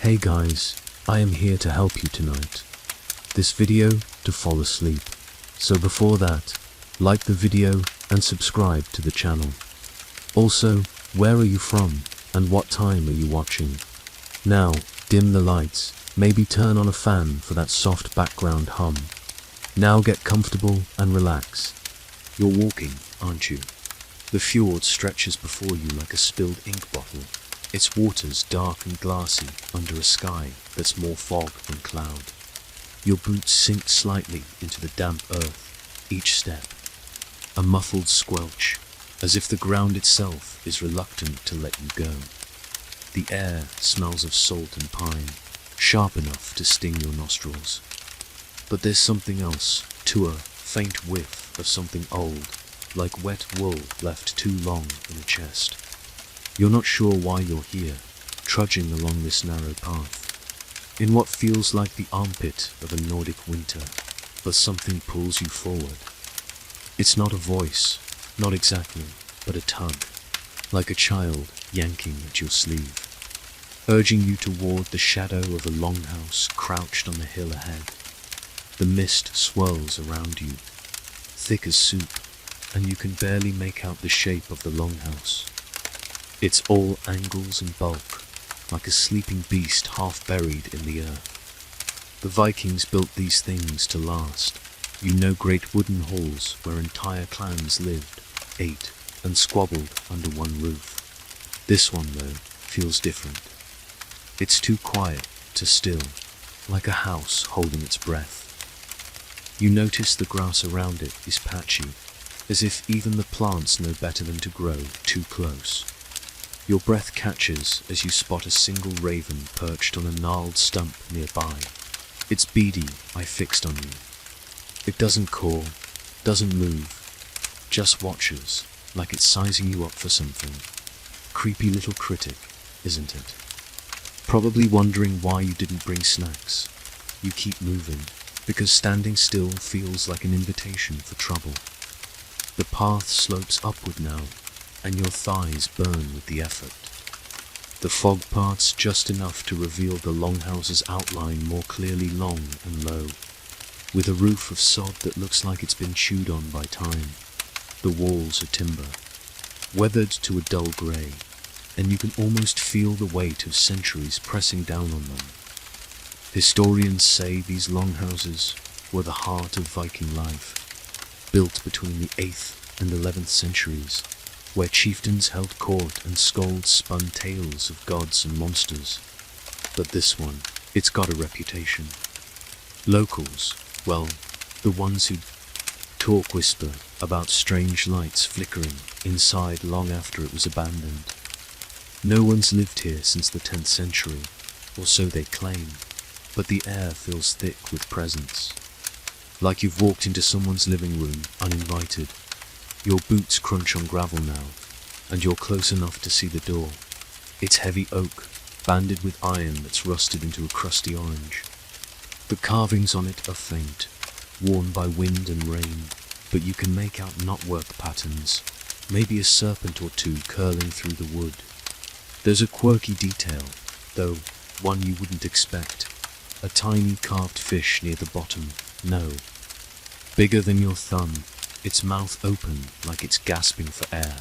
Hey guys, I am here to help you tonight. This video to fall asleep. So before that, like the video and subscribe to the channel. Also, where are you from and what time are you watching? Now, dim the lights, maybe turn on a fan for that soft background hum. Now get comfortable and relax. You're walking, aren't you? The fjord stretches before you like a spilled ink bottle. Its waters dark and glassy under a sky that's more fog than cloud. Your boots sink slightly into the damp earth, each step. A muffled squelch, as if the ground itself is reluctant to let you go. The air smells of salt and pine, sharp enough to sting your nostrils. But there's something else, too, a faint whiff of something old, like wet wool left too long in a chest. You're not sure why you're here, trudging along this narrow path, in what feels like the armpit of a Nordic winter, but something pulls you forward. It's not a voice, not exactly, but a tug, like a child yanking at your sleeve, urging you toward the shadow of a longhouse crouched on the hill ahead. The mist swirls around you, thick as soup, and you can barely make out the shape of the longhouse. It's all angles and bulk, like a sleeping beast half buried in the earth. The Vikings built these things to last. You know, great wooden halls where entire clans lived, ate, and squabbled under one roof. This one, though, feels different. It's too quiet, too still, like a house holding its breath. You notice the grass around it is patchy, as if even the plants know better than to grow too close. Your breath catches as you spot a single raven perched on a gnarled stump nearby. Its beady eye fixed on you. It doesn't call, doesn't move, just watches, like it's sizing you up for something. Creepy little critic, isn't it? Probably wondering why you didn't bring snacks. You keep moving, because standing still feels like an invitation for trouble. The path slopes upward now, and your thighs burn with the effort. The fog parts just enough to reveal the longhouse's outline more clearly, long and low, with a roof of sod that looks like it's been chewed on by time. The walls are timber, weathered to a dull grey, and you can almost feel the weight of centuries pressing down on them. Historians say these longhouses were the heart of Viking life, built between the 8th and 11th centuries, where chieftains held court and skalds spun tales of gods and monsters. But this one, it's got a reputation. Locals, well, the ones who talk whisper about strange lights flickering inside long after it was abandoned. No one's lived here since the 10th century, or so they claim, but the air feels thick with presence. Like you've walked into someone's living room uninvited. Your boots crunch on gravel now, and you're close enough to see the door. It's heavy oak, banded with iron that's rusted into a crusty orange. The carvings on it are faint, worn by wind and rain, but you can make out knotwork patterns, maybe a serpent or two curling through the wood. There's a quirky detail, though one you wouldn't expect. A tiny carved fish near the bottom, no. Bigger than your thumb, its mouth open like it's gasping for air.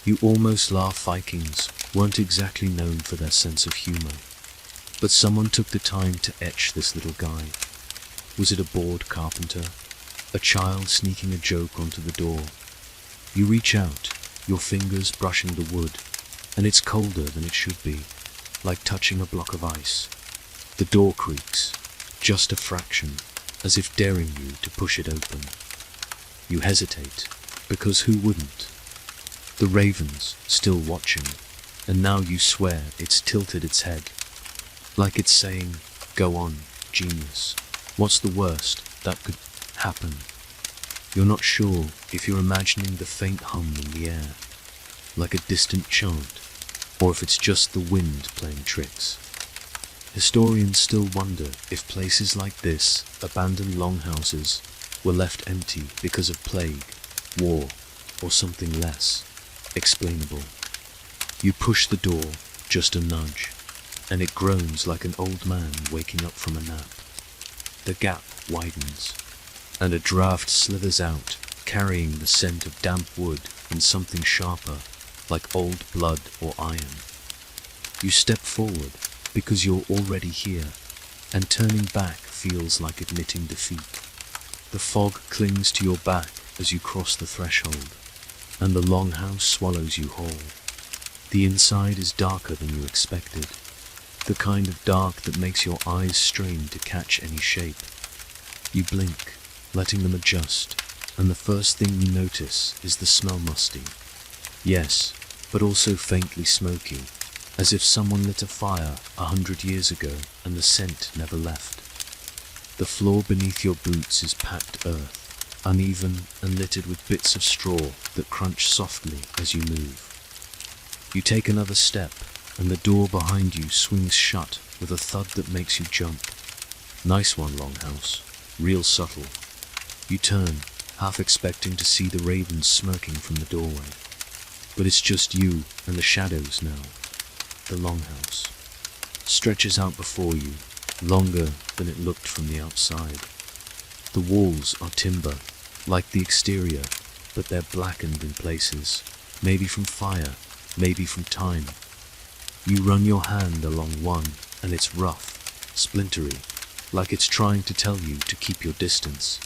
You almost laugh. Vikings weren't exactly known for their sense of humor, but someone took the time to etch this little guy. Was it a bored carpenter? A child sneaking a joke onto the door? You reach out, your fingers brushing the wood, and it's colder than it should be, like touching a block of ice. The door creaks, just a fraction, as if daring you to push it open. You hesitate, because who wouldn't? The raven's still watching, and now you swear it's tilted its head, like it's saying, "Go on, genius. What's the worst that could happen?" You're not sure if you're imagining the faint hum in the air, like a distant chant, or if it's just the wind playing tricks. Historians still wonder if places like this, abandoned longhouses, were left empty because of plague, war, or something less explainable. You push the door, just a nudge, and it groans like an old man waking up from a nap. The gap widens, and a draft slithers out, carrying the scent of damp wood and something sharper, like old blood or iron. You step forward because you're already here, and turning back feels like admitting defeat. The fog clings to your back as you cross the threshold, and the longhouse swallows you whole. The inside is darker than you expected, the kind of dark that makes your eyes strain to catch any shape. You blink, letting them adjust, and the first thing you notice is the smell musty. Yes, but also faintly smoky, as if someone lit a fire 100 years ago and the scent never left. The floor beneath your boots is packed earth, uneven and littered with bits of straw that crunch softly as you move. You take another step, and the door behind you swings shut with a thud that makes you jump. Nice one, Longhouse. Real subtle. You turn, half expecting to see the ravens smirking from the doorway. But it's just you and the shadows now. The Longhouse stretches out before you, longer than it looked from the outside. The walls are timber, like the exterior, but they're blackened in places, maybe from fire, maybe from time. You run your hand along one, and it's rough, splintery, like it's trying to tell you to keep your distance.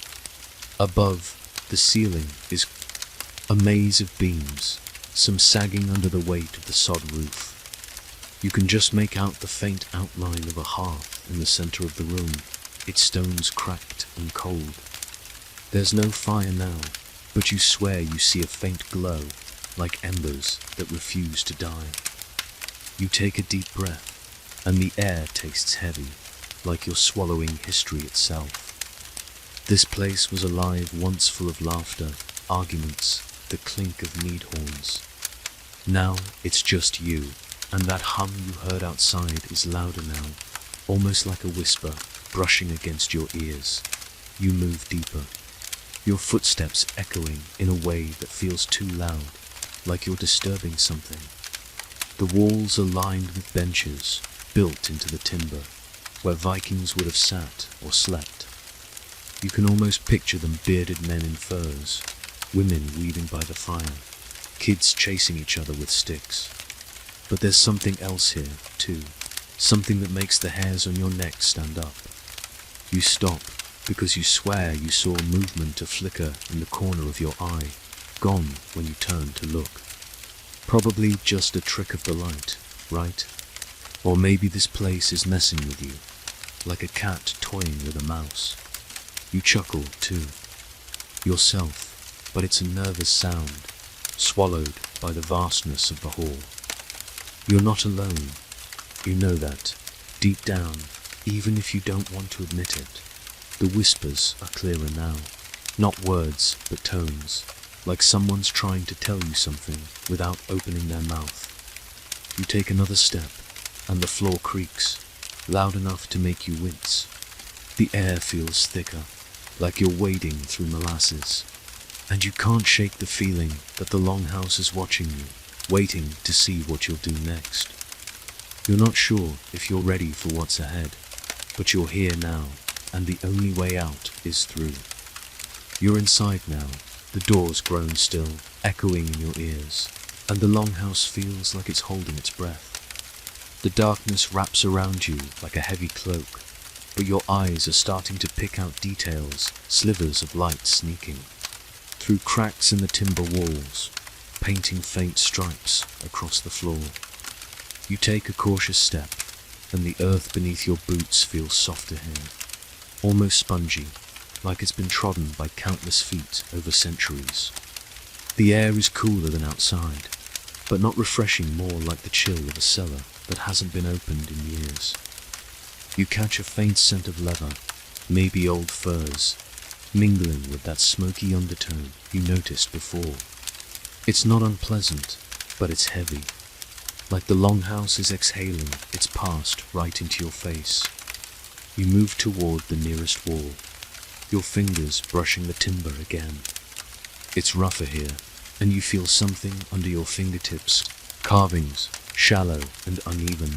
Above, the ceiling is a maze of beams, some sagging under the weight of the sod roof. You can just make out the faint outline of a hearth in the center of the room, its stones cracked and cold. There's no fire now, but you swear you see a faint glow, like embers that refuse to die. You take a deep breath, and the air tastes heavy, like you're swallowing history itself. This place was alive once, full of laughter, arguments, the clink of mead horns. Now it's just you, and that hum you heard outside is louder now, almost like a whisper, brushing against your ears. You move deeper, your footsteps echoing in a way that feels too loud, like you're disturbing something. The walls are lined with benches, built into the timber, where Vikings would have sat or slept. You can almost picture them, bearded men in furs, women weaving by the fire, kids chasing each other with sticks. But there's something else here, too, something that makes the hairs on your neck stand up. You stop, because you swear you saw a movement, a flicker in the corner of your eye, gone when you turned to look. Probably just a trick of the light, right? Or maybe this place is messing with you, like a cat toying with a mouse. You chuckle, too, yourself, but it's a nervous sound, swallowed by the vastness of the hall. You're not alone. You know that, deep down, even if you don't want to admit it. The whispers are clearer now, not words, but tones, like someone's trying to tell you something without opening their mouth. You take another step, and the floor creaks, loud enough to make you wince. The air feels thicker, like you're wading through molasses, and you can't shake the feeling that the Longhouse is watching you, waiting to see what you'll do next. You're not sure if you're ready for what's ahead, but you're here now, and the only way out is through. You're inside now, the door's grown still, echoing in your ears, and the Longhouse feels like it's holding its breath. The darkness wraps around you like a heavy cloak, but your eyes are starting to pick out details, slivers of light sneaking through cracks in the timber walls, painting faint stripes across the floor. You take a cautious step, and the earth beneath your boots feels softer here, almost spongy, like it's been trodden by countless feet over centuries. The air is cooler than outside, but not refreshing, more like the chill of a cellar that hasn't been opened in years. You catch a faint scent of leather, maybe old furs, mingling with that smoky undertone you noticed before. It's not unpleasant, but it's heavy, like the Longhouse is exhaling its past right into your face. You move toward the nearest wall, your fingers brushing the timber again. It's rougher here, and you feel something under your fingertips, carvings, shallow and uneven,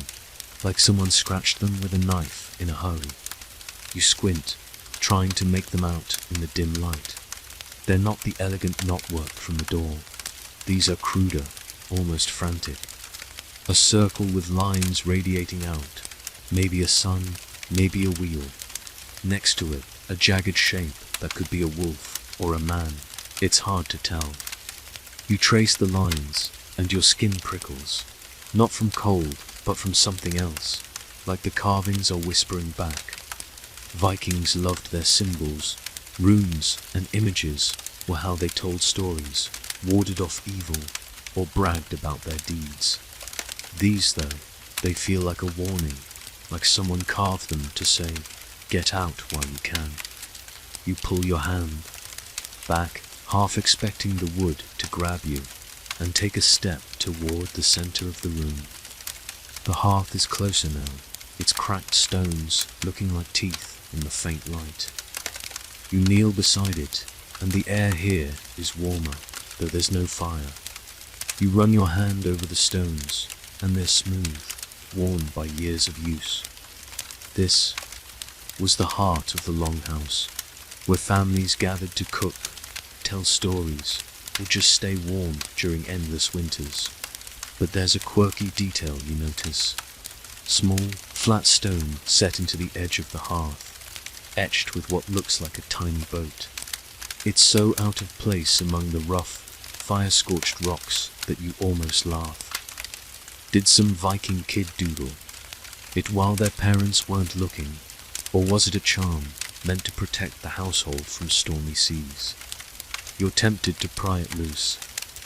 like someone scratched them with a knife in a hurry. You squint, trying to make them out in the dim light. They're not the elegant knotwork from the door. These are cruder, almost frantic. A circle with lines radiating out, maybe a sun, maybe a wheel. Next to it, a jagged shape that could be a wolf or a man. It's hard to tell. You trace the lines, and your skin prickles, not from cold, but from something else, like the carvings are whispering back. Vikings loved their symbols. Runes and images were how they told stories, warded off evil, or bragged about their deeds. These, though, they feel like a warning, like someone carved them to say, get out while you can. You pull your hand back, half expecting the wood to grab you, and take a step toward the center of the room. The hearth is closer now, its cracked stones looking like teeth in the faint light. You kneel beside it, and the air here is warmer, though there's no fire. You run your hand over the stones, and they're smooth, worn by years of use. This was the heart of the longhouse, where families gathered to cook, tell stories, or just stay warm during endless winters. But there's a quirky detail you notice. Small, flat stone set into the edge of the hearth, etched with what looks like a tiny boat. It's so out of place among the rough, fire-scorched rocks that you almost laugh. Did some Viking kid doodle it while their parents weren't looking, or was it a charm meant to protect the household from stormy seas? You're tempted to pry it loose,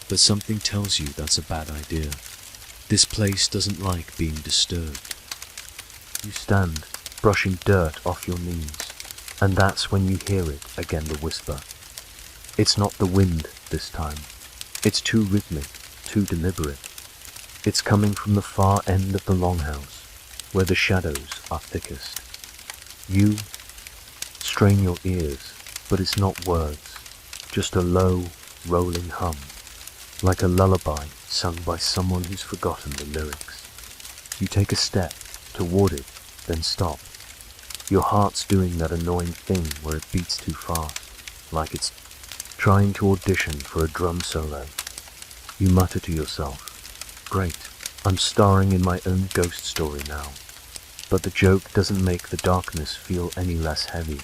but something tells you that's a bad idea. This place doesn't like being disturbed. You stand, brushing dirt off your knees, and that's when you hear it again, the whisper. It's not the wind this time. It's too rhythmic, too deliberate. It's coming from the far end of the longhouse, where the shadows are thickest. You strain your ears, but it's not words, just a low, rolling hum, like a lullaby sung by someone who's forgotten the lyrics. You take a step toward it, then stop. Your heart's doing that annoying thing where it beats too fast, like it's trying to audition for a drum solo. You mutter to yourself, great, I'm starring in my own ghost story now. But the joke doesn't make the darkness feel any less heavy.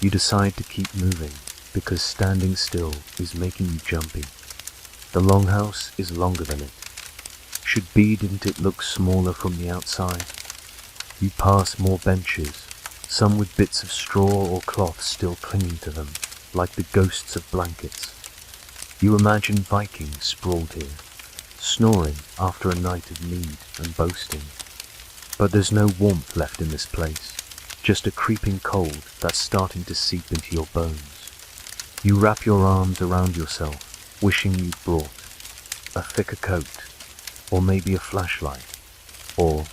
You decide to keep moving, because standing still is making you jumpy. The longhouse is longer than it. Didn't it look smaller from the outside? You pass more benches, some with bits of straw or cloth still clinging to them, like the ghosts of blankets. You imagine Vikings sprawled here, snoring after a night of mead and boasting. But there's no warmth left in this place, just a creeping cold that's starting to seep into your bones. You wrap your arms around yourself, wishing you'd brought a thicker coat, or maybe a flashlight, or,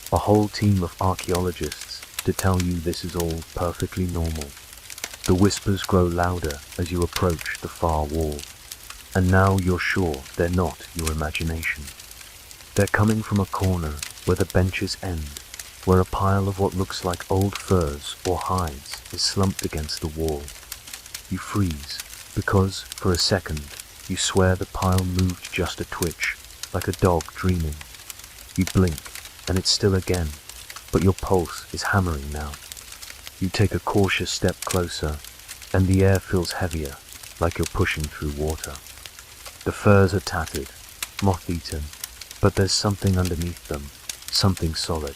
a whole team of archaeologists to tell you this is all perfectly normal. The whispers grow louder as you approach the far wall, and now you're sure they're not your imagination. They're coming from a corner where the benches end, where a pile of what looks like old furs or hides is slumped against the wall. You freeze, because, for a second, you swear the pile moved just a twitch, like a dog dreaming. You blink, and it's still again, but your pulse is hammering now. You take a cautious step closer, and the air feels heavier, like you're pushing through water. The furs are tattered, moth-eaten, but there's something underneath them, something solid.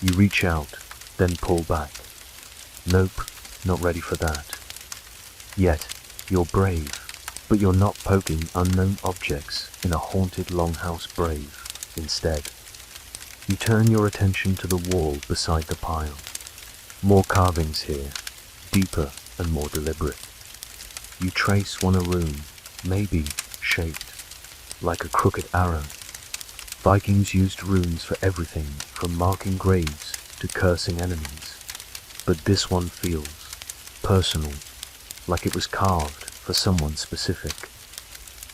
You reach out, then pull back. Nope, not ready for that. Yet, you're brave, but you're not poking unknown objects in a haunted longhouse brave. Instead, you turn your attention to the wall beside the pile. More carvings here, deeper and more deliberate. You trace one a rune, maybe shaped like a crooked arrow. Vikings used runes for everything from marking graves to cursing enemies, but this one feels personal, like it was carved for someone specific.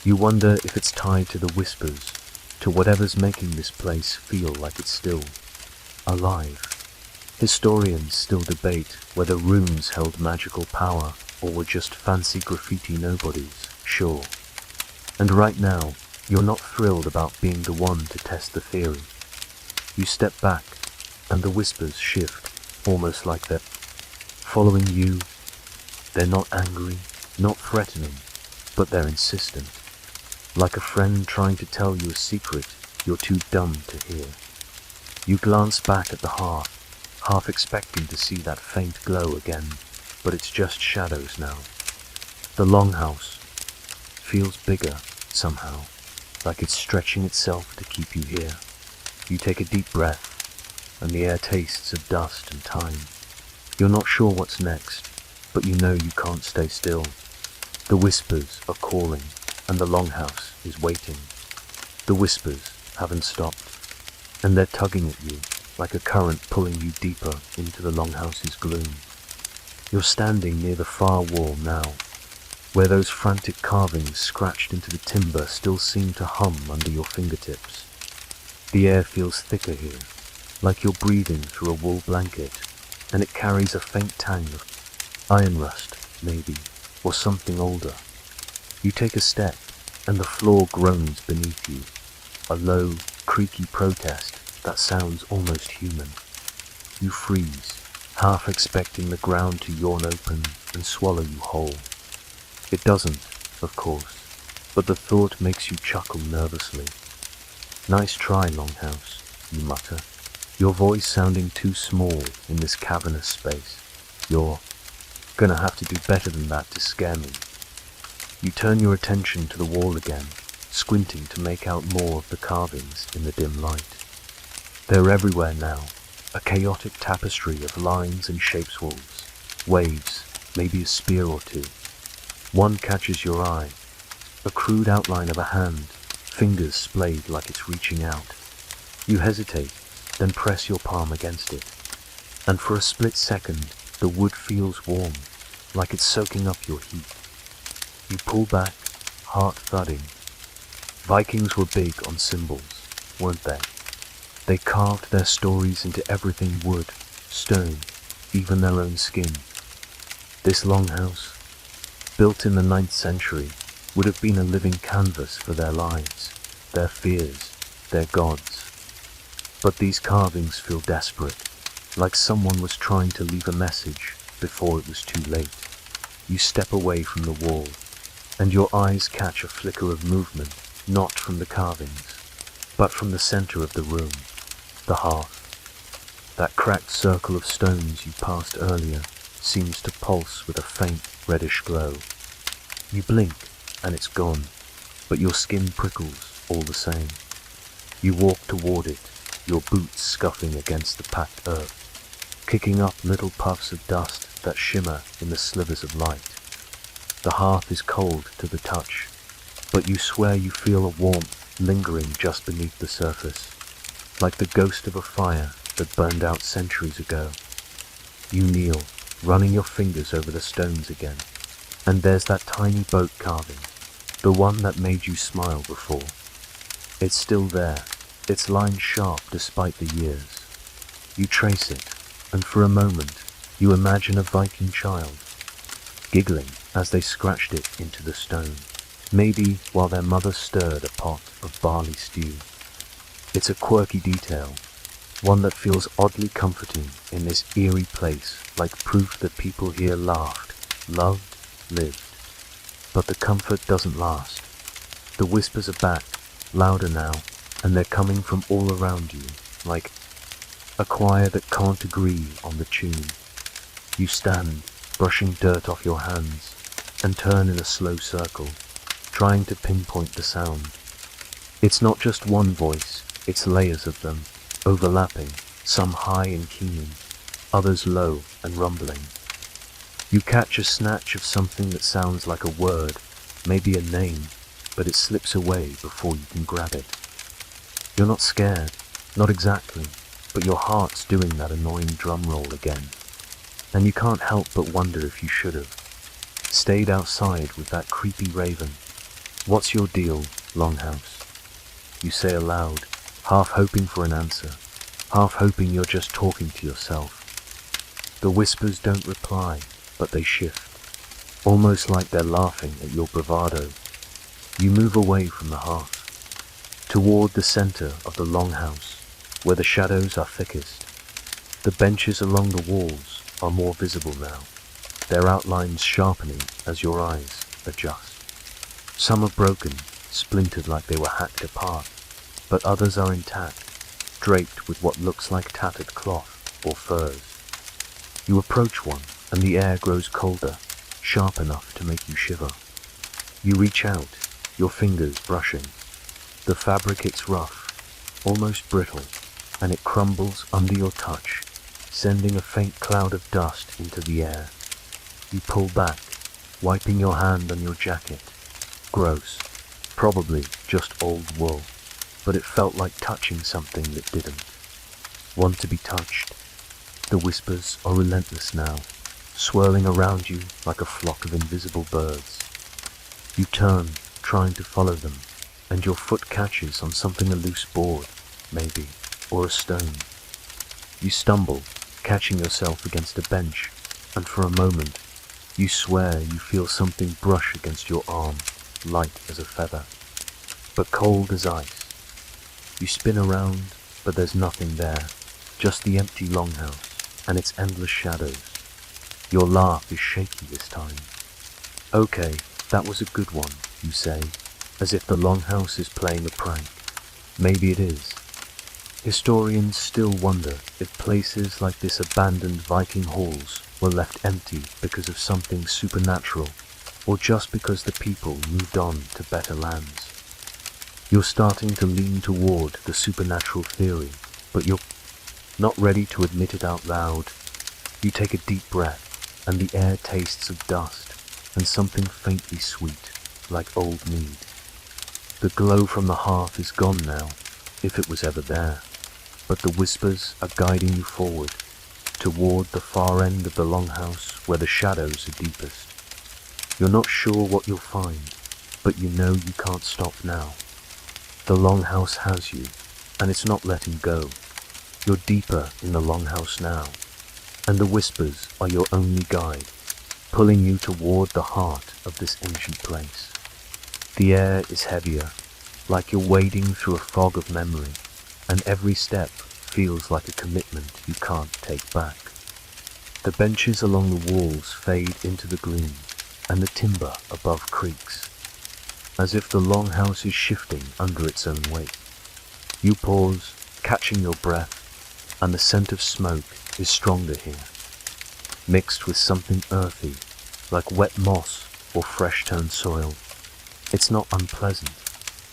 You wonder if it's tied to the whispers, to whatever's making this place feel like it's still alive. Historians still debate whether rooms held magical power or were just fancy graffiti nobodies, sure. And right now, you're not thrilled about being the one to test the theory. You step back, and the whispers shift, almost like they're following you. They're not angry, not threatening, but they're insistent. Like a friend trying to tell you a secret you're too dumb to hear. You glance back at the hearth, half expecting to see that faint glow again, but it's just shadows now. The longhouse feels bigger, somehow, like it's stretching itself to keep you here. You take a deep breath, and the air tastes of dust and time. You're not sure what's next, but you know you can't stay still. The whispers are calling, and the longhouse is waiting. The whispers haven't stopped, and they're tugging at you, like a current pulling you deeper into the longhouse's gloom. You're standing near the far wall now, where those frantic carvings scratched into the timber still seem to hum under your fingertips. The air feels thicker here, like you're breathing through a wool blanket, and it carries a faint tang of iron rust, maybe, or something older. You take a step, and the floor groans beneath you, a low, creaky protest that sounds almost human. You freeze, half expecting the ground to yawn open and swallow you whole. It doesn't, of course, but the thought makes you chuckle nervously. "Nice try, Longhouse," you mutter, your voice sounding too small in this cavernous space. "You're gonna have to do better than that to scare me." You turn your attention to the wall again, squinting to make out more of the carvings in the dim light. They're everywhere now, a chaotic tapestry of lines and shapes, waves, maybe a spear or two. One catches your eye, a crude outline of a hand, fingers splayed like it's reaching out. You hesitate, then press your palm against it, and for a split second, the wood feels warm, like it's soaking up your heat. You pull back, heart thudding. Vikings were big on symbols, weren't they? They carved their stories into everything wood, stone, even their own skin. This longhouse, built in the 9th century, would have been a living canvas for their lives, their fears, their gods. But these carvings feel desperate, like someone was trying to leave a message before it was too late. You step away from the wall, and your eyes catch a flicker of movement, not from the carvings, but from the center of the room, the hearth. That cracked circle of stones you passed earlier seems to pulse with a faint reddish glow. You blink, and it's gone, but your skin prickles all the same. You walk toward it, your boots scuffing against the packed earth, kicking up little puffs of dust that shimmer in the slivers of light. The hearth is cold to the touch, but you swear you feel a warmth lingering just beneath the surface, like the ghost of a fire that burned out centuries ago. You kneel, running your fingers over the stones again, and there's that tiny boat carving, the one that made you smile before. It's still there, its lines sharp despite the years. You trace it, and for a moment, you imagine a Viking child, giggling as they scratched it into the stone, maybe while their mother stirred a pot of barley stew. It's a quirky detail, one that feels oddly comforting in this eerie place, like proof that people here laughed, loved, lived. But the comfort doesn't last. The whispers are back, louder now, and they're coming from all around you, like a choir that can't agree on the tune. You stand, brushing dirt off your hands, and turn in a slow circle, trying to pinpoint the sound. It's not just one voice, it's layers of them, overlapping, some high and keen, others low and rumbling. You catch a snatch of something that sounds like a word, maybe a name, but it slips away before you can grab it. You're not scared, not exactly, but your heart's doing that annoying drum roll again. And you can't help but wonder if you should have stayed outside with that creepy raven. What's your deal, Longhouse? you say aloud, half hoping for an answer, half hoping you're just talking to yourself. The whispers don't reply, but they shift, almost like they're laughing at your bravado. You move away from the hearth, toward the center of the longhouse, where the shadows are thickest. The benches along the walls are more visible now, their outlines sharpening as your eyes adjust. Some are broken, splintered like they were hacked apart, but others are intact, draped with what looks like tattered cloth or furs. You approach one, and the air grows colder, sharp enough to make you shiver. You reach out, your fingers brushing. The fabric is rough, almost brittle, and it crumbles under your touch, sending a faint cloud of dust into the air. You pull back, wiping your hand on your jacket. Gross, probably just old wool, but it felt like touching something that didn't want to be touched. The whispers are relentless now, swirling around you like a flock of invisible birds. You turn, trying to follow them, and your foot catches on something, a loose board, maybe, or a stone. You stumble, catching yourself against a bench, and for a moment, you swear you feel something brush against your arm, light as a feather, but cold as ice. You spin around, but there's nothing there, just the empty longhouse and its endless shadows. Your laugh is shaky this time. Okay, that was a good one, you say, as if the longhouse is playing a prank. Maybe it is. Historians still wonder if places like this abandoned Viking halls were left empty because of something supernatural, or just because the people moved on to better lands. You're starting to lean toward the supernatural theory, but you're not ready to admit it out loud. You take a deep breath, and the air tastes of dust and something faintly sweet, like old mead. The glow from the hearth is gone now, if it was ever there, but the whispers are guiding you forward, toward the far end of the longhouse where the shadows are deepest. You're not sure what you'll find, but you know you can't stop now. The longhouse has you, and it's not letting go. You're deeper in the longhouse now, and the whispers are your only guide, pulling you toward the heart of this ancient place. The air is heavier, like you're wading through a fog of memory, and every step feels like a commitment you can't take back. The benches along the walls fade into the gloom, and the timber above creaks, as if the longhouse is shifting under its own weight. You pause, catching your breath, and the scent of smoke is stronger here, mixed with something earthy, like wet moss or fresh-turned soil. It's not unpleasant,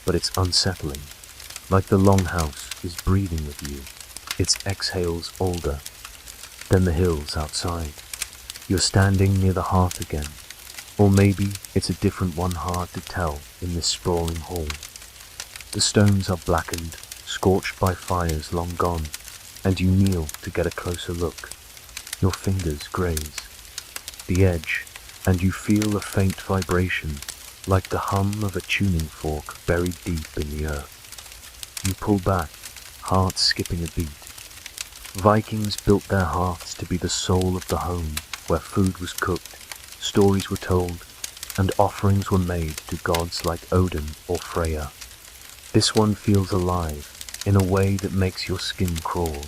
but it's unsettling, like the longhouse is breathing with you, its exhales older than the hills outside. You're standing near the hearth again, or maybe it's a different one, hard to tell in this sprawling hall. The stones are blackened, scorched by fires long gone, and you kneel to get a closer look. Your fingers graze the edge, and you feel a faint vibration, like the hum of a tuning fork buried deep in the earth. You pull back, heart skipping a beat. Vikings built their hearths to be the soul of the home, where food was cooked, stories were told, and offerings were made to gods like Odin or Freya. This one feels alive, in a way that makes your skin crawl.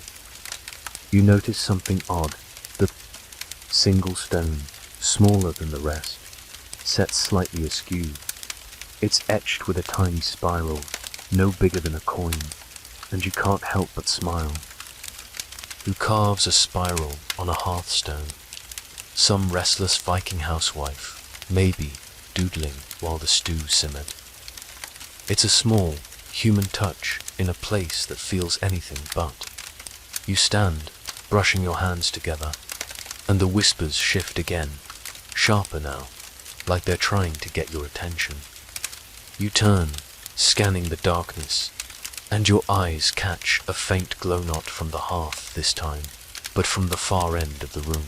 You notice something odd. The single stone, smaller than the rest, set slightly askew. It's etched with a tiny spiral, no bigger than a coin, and you can't help but smile. Who carves a spiral on a hearthstone? Some restless Viking housewife, maybe doodling while the stew simmered. It's a small, human touch in a place that feels anything but. You stand, brushing your hands together, and the whispers shift again, sharper now, like they're trying to get your attention. You turn, scanning the darkness, and your eyes catch a faint glow, not from the hearth this time, but from the far end of the room.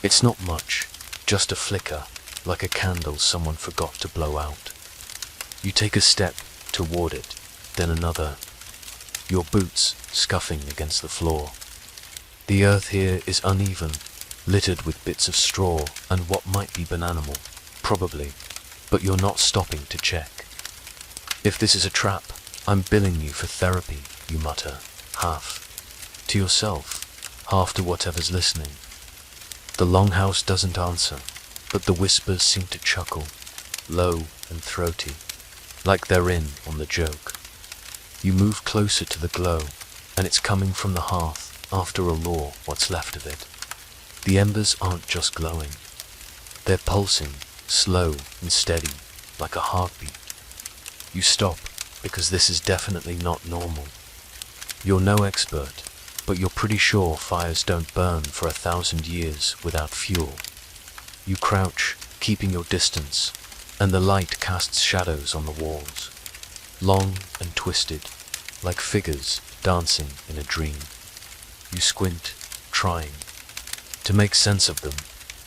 It's not much, just a flicker, like a candle someone forgot to blow out. You take a step toward it, then another, your boots scuffing against the floor. The earth here is uneven, littered with bits of straw and what might be bananimal, probably, but you're not stopping to check. If this is a trap, I'm billing you for therapy, you mutter, half to yourself, half to whatever's listening. The longhouse doesn't answer, but the whispers seem to chuckle, low and throaty, like they're in on the joke. You move closer to the glow, and it's coming from the hearth, after a law, what's left of it. The embers aren't just glowing. They're pulsing, slow and steady, like a heartbeat. You stop, because this is definitely not normal. You're no expert, but you're pretty sure fires don't burn for 1,000 years without fuel. You crouch, keeping your distance, and the light casts shadows on the walls, long and twisted, like figures dancing in a dream. You squint, trying to make sense of them,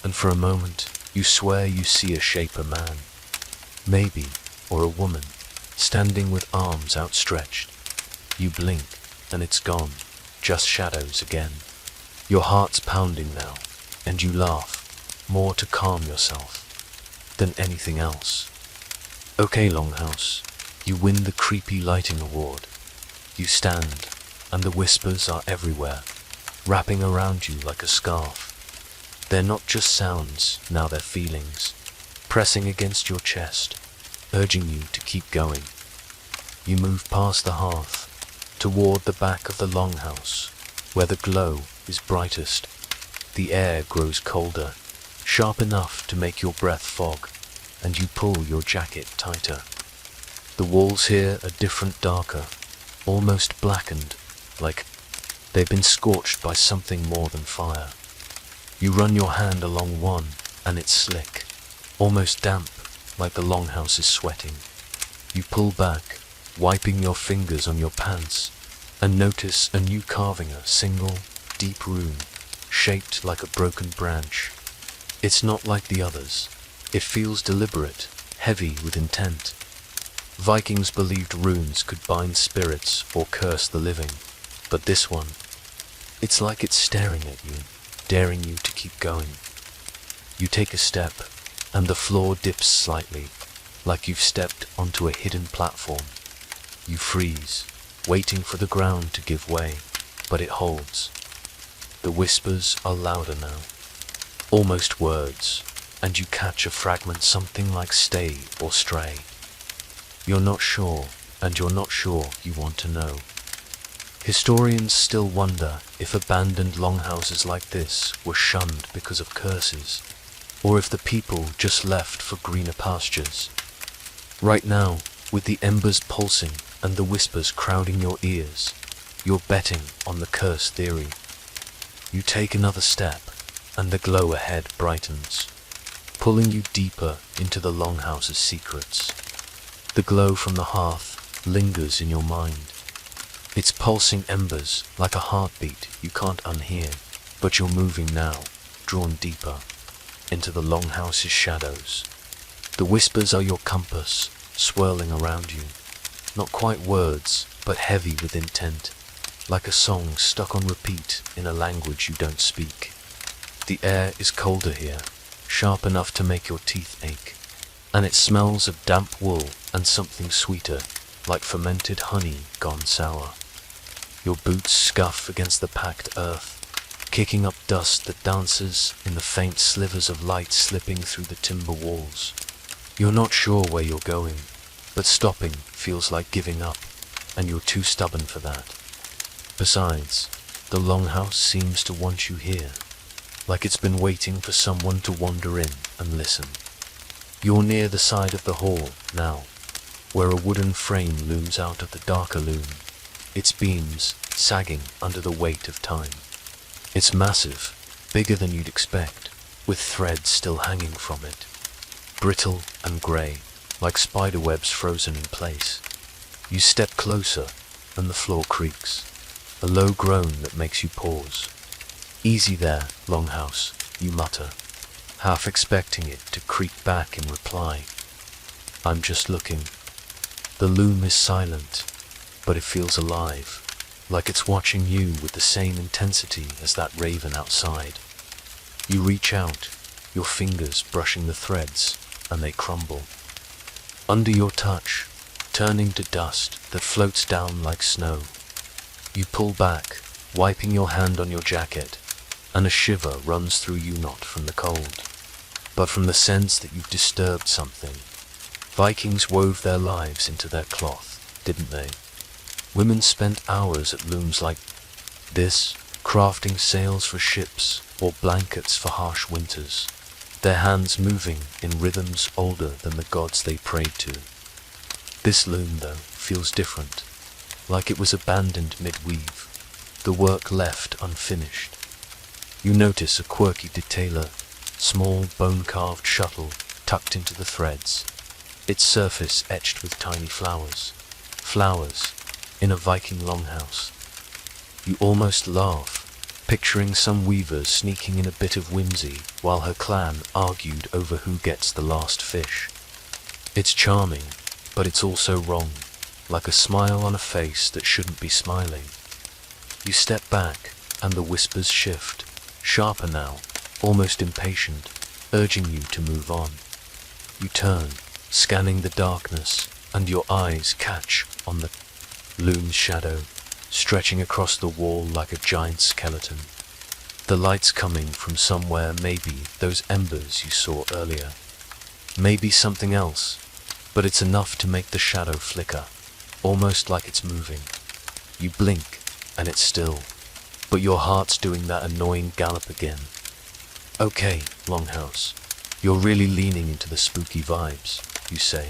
and for a moment you swear you see a shape, a man, maybe, or a woman, standing with arms outstretched. You blink, and it's gone, just shadows again. Your heart's pounding now, and you laugh, more to calm yourself than anything else. Okay, Longhouse, you win the creepy lighting award. You stand, and the whispers are everywhere, wrapping around you like a scarf. They're not just sounds, now they're feelings, pressing against your chest, urging you to keep going. You move past the hearth, toward the back of the longhouse, where the glow is brightest. The air grows colder, sharp enough to make your breath fog, and you pull your jacket tighter. The walls here are different, darker, almost blackened, like they've been scorched by something more than fire. You run your hand along one, and it's slick, almost damp, like the longhouse is sweating. You pull back, wiping your fingers on your pants, and notice a new carving, a single, deep rune, shaped like a broken branch. It's not like the others. It feels deliberate, heavy with intent. Vikings believed runes could bind spirits or curse the living, but this one, it's like it's staring at you, daring you to keep going. You take a step, and the floor dips slightly, like you've stepped onto a hidden platform. You freeze, waiting for the ground to give way, but it holds. The whispers are louder now, almost words, and you catch a fragment, something like stay or stray. You're not sure, and you're not sure you want to know. Historians still wonder if abandoned longhouses like this were shunned because of curses, or if the people just left for greener pastures. Right now, with the embers pulsing and the whispers crowding your ears, you're betting on the curse theory. You take another step, and the glow ahead brightens, pulling you deeper into the longhouse's secrets. The glow from the hearth lingers in your mind. Its pulsing embers like a heartbeat you can't unhear, but you're moving now, drawn deeper into the longhouse's shadows. The whispers are your compass, swirling around you. Not quite words, but heavy with intent, like a song stuck on repeat in a language you don't speak. The air is colder here, sharp enough to make your teeth ache, and it smells of damp wool and something sweeter, like fermented honey gone sour. Your boots scuff against the packed earth, kicking up dust that dances in the faint slivers of light slipping through the timber walls. You're not sure where you're going, but stopping feels like giving up, and you're too stubborn for that. Besides, the longhouse seems to want you here, like it's been waiting for someone to wander in and listen. You're near the side of the hall now, where a wooden frame looms out of the darker loom, its beams sagging under the weight of time. It's massive, bigger than you'd expect, with threads still hanging from it, brittle and grey, like spiderwebs frozen in place. You step closer, and the floor creaks, a low groan that makes you pause. Easy there, Longhouse, you mutter, half expecting it to creak back in reply. I'm just looking. The loom is silent, but it feels alive, like it's watching you with the same intensity as that raven outside. You reach out, your fingers brushing the threads, and they crumble. Under your touch, turning to dust that floats down like snow. You pull back, wiping your hand on your jacket, and a shiver runs through you, not from the cold, but from the sense that you've disturbed something. Vikings wove their lives into their cloth, didn't they? Women spent hours at looms like this, crafting sails for ships or blankets for harsh winters, their hands moving in rhythms older than the gods they prayed to. This loom, though, feels different, like it was abandoned mid-weave, the work left unfinished. You notice a quirky detailer, small bone-carved shuttle tucked into the threads, its surface etched with tiny flowers. Flowers in a Viking longhouse. You almost laugh, picturing some weavers sneaking in a bit of whimsy while her clan argued over who gets the last fish. It's charming, but it's also wrong, like a smile on a face that shouldn't be smiling. You step back, and the whispers shift, sharper now, almost impatient, urging you to move on. You turn, scanning the darkness, and your eyes catch on the loom's shadow, stretching across the wall like a giant skeleton. The light's coming from somewhere, maybe those embers you saw earlier. Maybe something else, but it's enough to make the shadow flicker, almost like it's moving. You blink, and it's still, but your heart's doing that annoying gallop again. Okay, Longhouse, you're really leaning into the spooky vibes, you say,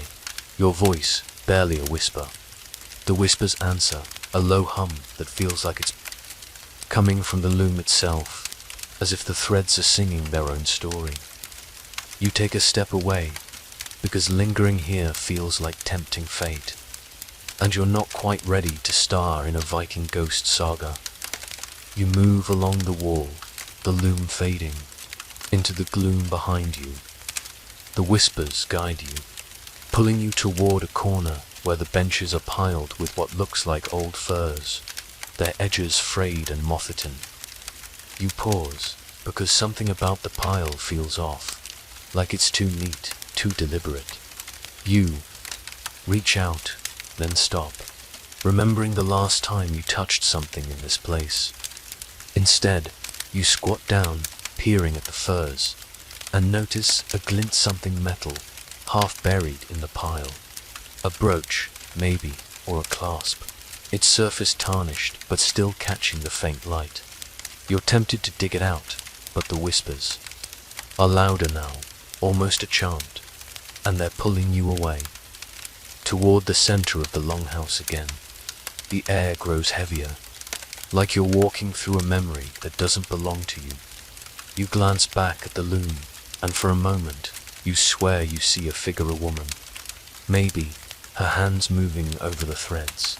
your voice barely a whisper. The whispers answer, a low hum that feels like it's coming from the loom itself, as if the threads are singing their own story. You take a step away, because lingering here feels like tempting fate, and you're not quite ready to star in a Viking ghost saga. You move along the wall, the loom fading, into the gloom behind you. The whispers guide you, pulling you toward a corner where the benches are piled with what looks like old furs, their edges frayed and moth-eaten. You pause, because something about the pile feels off, like it's too neat, too deliberate. You reach out, then stop, remembering the last time you touched something in this place. Instead, you squat down, peering at the furs, and notice a glint something metal, half buried in the pile. A brooch, maybe, or a clasp, its surface tarnished but still catching the faint light. You're tempted to dig it out, but the whispers are louder now, almost a chant, and they're pulling you away, toward the center of the longhouse again. The air grows heavier, like you're walking through a memory that doesn't belong to you. You glance back at the loom, and for a moment, you swear you see a figure, a woman. Maybe, her hands moving over the threads.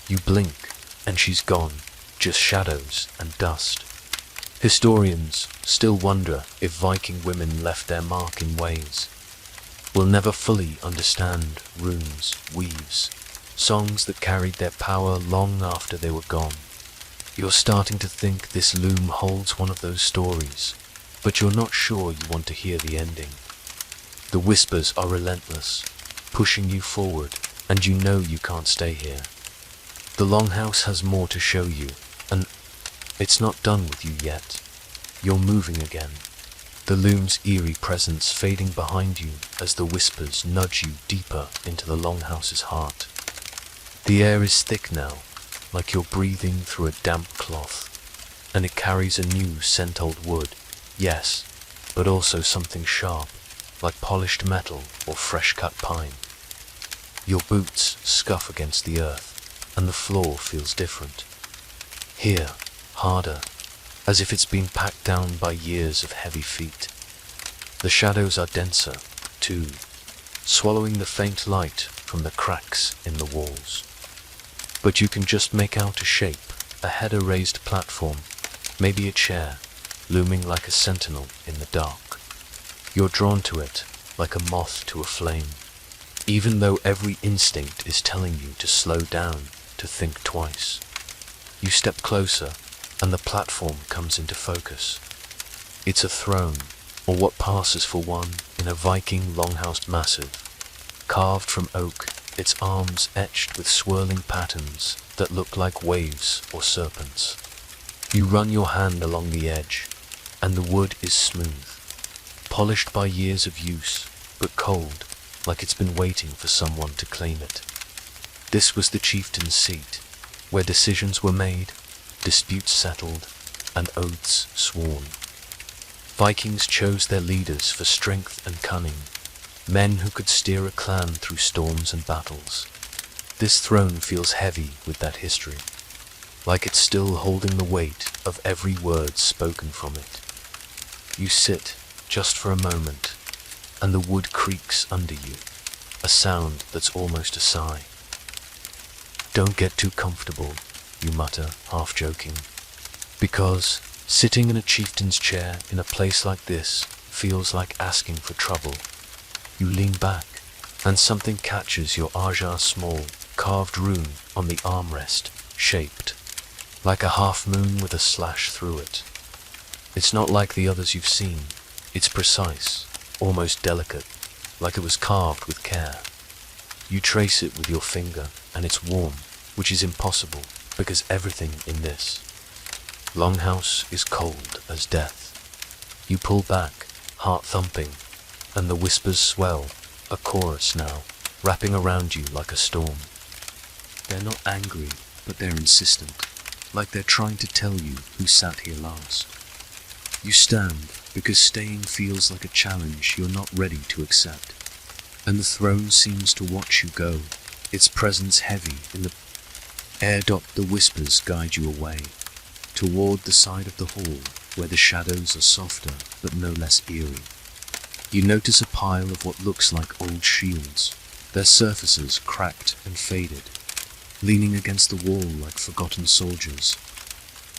You blink, and she's gone, just shadows and dust. Historians still wonder if Viking women left their mark in ways we'll never fully understand. Runes, weaves, songs that carried their power long after they were gone. You're starting to think this loom holds one of those stories, but you're not sure you want to hear the ending. The whispers are relentless, pushing you forward, and you know you can't stay here. The longhouse has more to show you, and it's not done with you yet. You're moving again, the loom's eerie presence fading behind you as the whispers nudge you deeper into the longhouse's heart. The air is thick now, like you're breathing through a damp cloth, and it carries a new scent. Old wood, yes, but also something sharp, like polished metal or fresh-cut pine. Your boots scuff against the earth, and the floor feels different. Here, harder, as if it's been packed down by years of heavy feet. The shadows are denser, too, swallowing the faint light from the cracks in the walls. But you can just make out a shape, a header-raised platform, maybe a chair, looming like a sentinel in the dark. You're drawn to it, like a moth to a flame, even though every instinct is telling you to slow down to think twice. You step closer, and the platform comes into focus. It's a throne, or what passes for one, in a Viking longhouse massive, carved from oak, its arms etched with swirling patterns that look like waves or serpents. You run your hand along the edge, and the wood is smooth, polished by years of use, but cold, like it's been waiting for someone to claim it. This was the chieftain's seat, where decisions were made, disputes settled, and oaths sworn. Vikings chose their leaders for strength and cunning, men who could steer a clan through storms and battles. This throne feels heavy with that history, like it's still holding the weight of every word spoken from it. You sit, just for a moment, and the wood creaks under you, a sound that's almost a sigh. "Don't get too comfortable," you mutter, half joking, because sitting in a chieftain's chair in a place like this feels like asking for trouble. You lean back, and something catches your Ajar small, carved rune on the armrest, shaped like a half moon with a slash through it. It's not like the others you've seen. It's precise, almost delicate, like it was carved with care. You trace it with your finger, and it's warm, which is impossible, because everything in this longhouse is cold as death. You pull back, heart thumping, and the whispers swell, a chorus now, wrapping around you like a storm. They're not angry, but they're insistent, like they're trying to tell you who sat here last. You stand, because staying feels like a challenge you're not ready to accept. And the throne seems to watch you go, its presence heavy in the air. The whispers guide you away, toward the side of the hall, where the shadows are softer but no less eerie. You notice a pile of what looks like old shields, their surfaces cracked and faded, leaning against the wall like forgotten soldiers.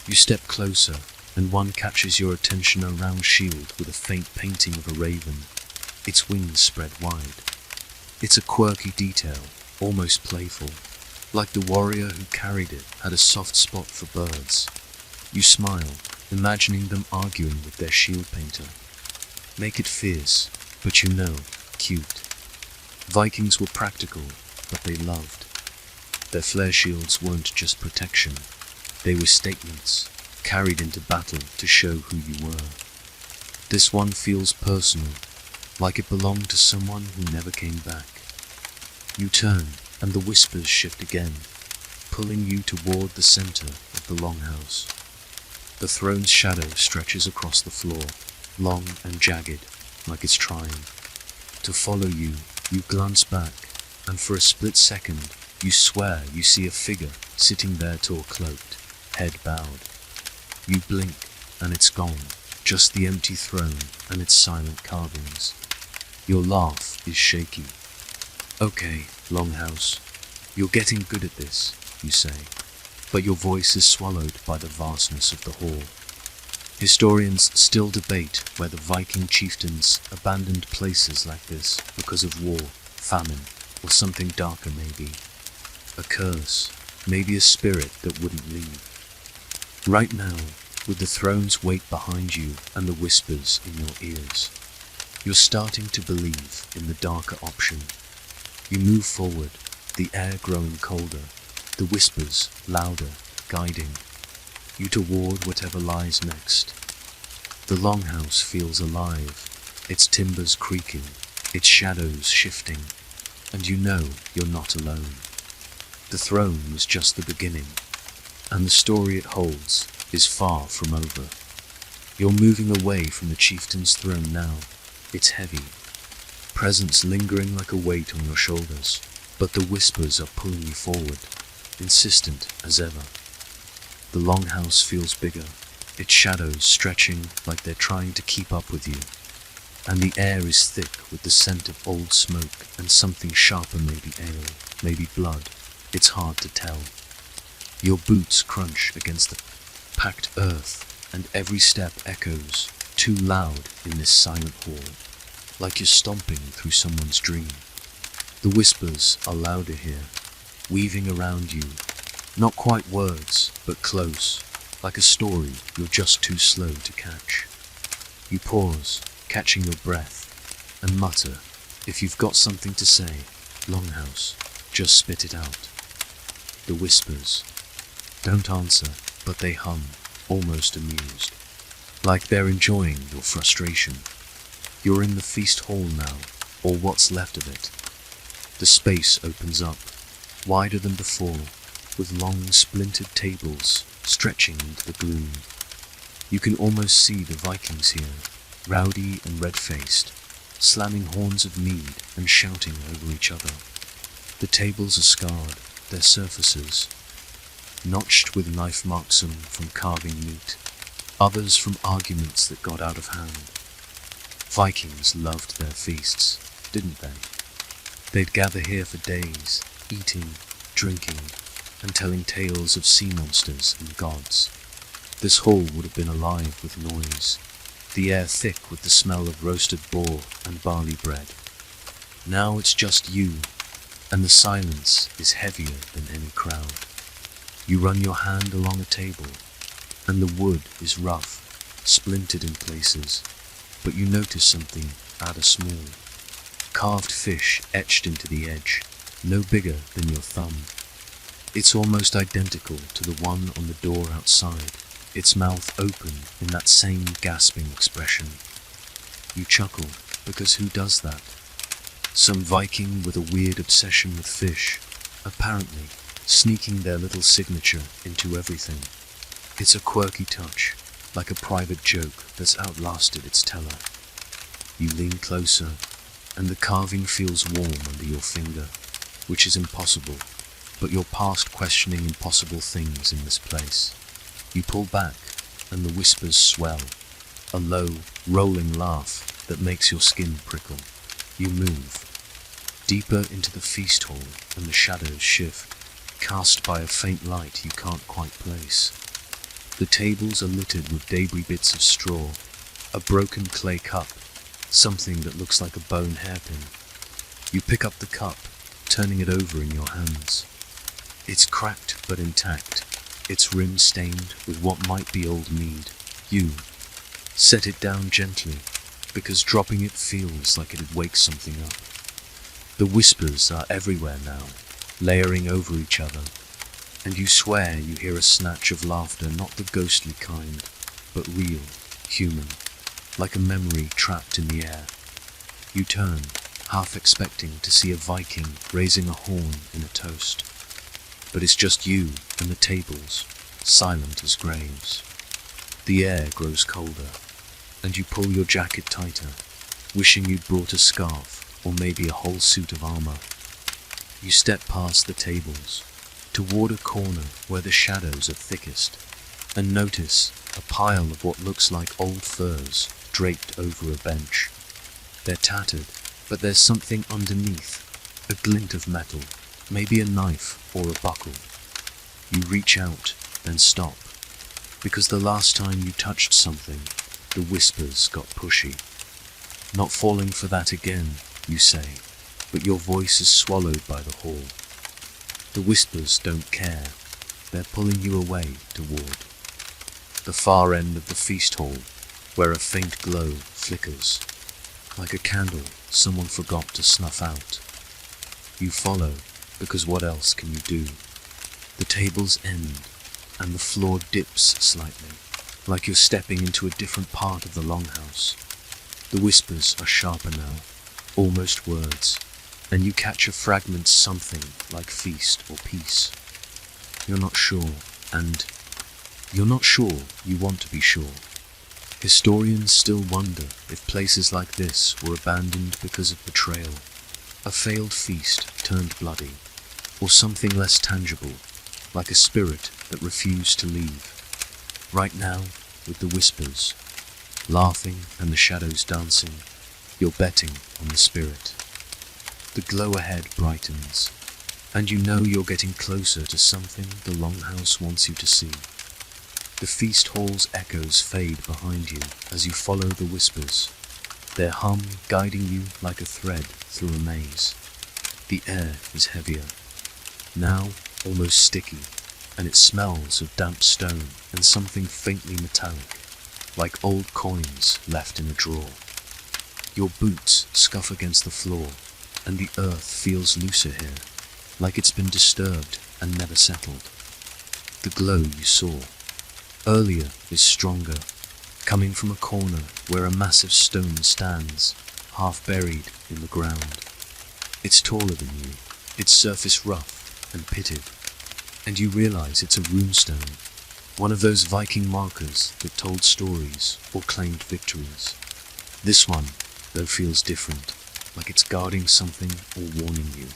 You step closer, and one catches your attention, a round shield with a faint painting of a raven, its wings spread wide. It's a quirky detail, almost playful, like the warrior who carried it had a soft spot for birds. You smile, imagining them arguing with their shield painter. Make it fierce, but you know, cute. Vikings were practical, but they loved. Their flare shields weren't just protection, they were statements, carried into battle to show who you were. This one feels personal, like it belonged to someone who never came back. You turn, and the whispers shift again, pulling you toward the center of the longhouse. The throne's shadow stretches across the floor, long and jagged, like it's trying to follow you. You glance back, and for a split second, you swear you see a figure sitting there, tall, cloaked, head bowed. You blink, and it's gone, just the empty throne and its silent carvings. Your laugh is shaky. "Okay, Longhouse, you're getting good at this," you say, but your voice is swallowed by the vastness of the hall. Historians still debate whether Viking chieftains abandoned places like this because of war, famine, or something darker maybe. A curse, maybe a spirit that wouldn't leave. Right now, with the throne's weight behind you and the whispers in your ears, you're starting to believe in the darker option. You move forward, the air growing colder, the whispers louder, guiding you toward whatever lies next. The longhouse feels alive, its timbers creaking, its shadows shifting, and you know you're not alone. The throne was just the beginning, and the story it holds is far from over. You're moving away from the chieftain's throne now. It's heavy, presence lingering like a weight on your shoulders, but the whispers are pulling you forward, insistent as ever. The longhouse feels bigger, its shadows stretching like they're trying to keep up with you, and the air is thick with the scent of old smoke and something sharper, maybe ale, maybe blood. It's hard to tell. Your boots crunch against the packed earth, and every step echoes, too loud in this silent hall, like you're stomping through someone's dream. The whispers are louder here, weaving around you, Not quite words, but close, like a story you're just too slow to catch. You pause, catching your breath, and mutter, if you've got something to say, Longhouse, just spit it out. The whispers don't answer, but they hum, almost amused, like they're enjoying your frustration. You're in the feast hall now, or what's left of it. The space opens up, wider than before, with long splintered tables stretching into the gloom. You can almost see the Vikings here, rowdy and red-faced, slamming horns of mead and shouting over each other. The tables are scarred, their surfaces notched with knife marks, some from carving meat, others from arguments that got out of hand. Vikings loved their feasts, didn't they? They'd gather here for days, eating, drinking, and telling tales of sea monsters and gods. This hall would have been alive with noise, the air thick with the smell of roasted boar and barley bread. Now it's just you, and the silence is heavier than any crowd. You run your hand along a table, and the wood is rough, splintered in places, but you notice something rather small. Carved fish etched into the edge, no bigger than your thumb. It's almost identical to the one on the door outside, its mouth open in that same gasping expression. You chuckle, because who does that? Some Viking with a weird obsession with fish, apparently sneaking their little signature into everything. It's a quirky touch, like a private joke that's outlasted its teller. You lean closer, and the carving feels warm under your finger, which is impossible, but you're past questioning impossible things in this place. You pull back, and the whispers swell, a low, rolling laugh that makes your skin prickle. You move deeper into the feast hall, and the shadows shift, cast by a faint light you can't quite place. The tables are littered with debris bits of straw, a broken clay cup, something that looks like a bone hairpin. You pick up the cup, turning it over in your hands. It's cracked but intact, its rim stained with what might be old mead. You set it down gently, because dropping it feels like it'd wake something up. The whispers are everywhere now, layering over each other, and you swear you hear a snatch of laughter, not the ghostly kind, but real, human, like a memory trapped in the air. You turn, half expecting to see a Viking raising a horn in a toast. But it's just you and the tables, silent as graves. The air grows colder, and you pull your jacket tighter, wishing you'd brought a scarf or maybe a whole suit of armor. You step past the tables, toward a corner where the shadows are thickest, and notice a pile of what looks like old furs draped over a bench. They're tattered, but there's something underneath, a glint of metal, maybe a knife or a buckle. You reach out, then stop, because the last time you touched something, the whispers got pushy. Not falling for that again, you say, but your voice is swallowed by the hall. The whispers don't care, they're pulling you away toward the far end of the feast hall, where a faint glow flickers, like a candle someone forgot to snuff out. You follow, because what else can you do? The tables end, and the floor dips slightly, like you're stepping into a different part of the longhouse. The whispers are sharper now, almost words, and you catch a fragment something like feast or peace. You're not sure, and you're not sure you want to be sure. Historians still wonder if places like this were abandoned because of betrayal, a failed feast turned bloody, or something less tangible, like a spirit that refused to leave. Right now, with the whispers, laughing and the shadows dancing, you're betting on the spirit. The glow ahead brightens, and you know you're getting closer to something the longhouse wants you to see. The feast hall's echoes fade behind you as you follow the whispers, their hum guiding you like a thread through a maze. The air is heavier, now almost sticky, and it smells of damp stone and something faintly metallic, like old coins left in a drawer. Your boots scuff against the floor, and the earth feels looser here, like it's been disturbed and never settled. The glow you saw earlier is stronger, coming from a corner where a massive stone stands, half buried in the ground. It's taller than you, its surface rough and pitted, and you realize it's a runestone, one of those Viking markers that told stories or claimed victories. This one, though, feels different, like it's guarding something or warning you.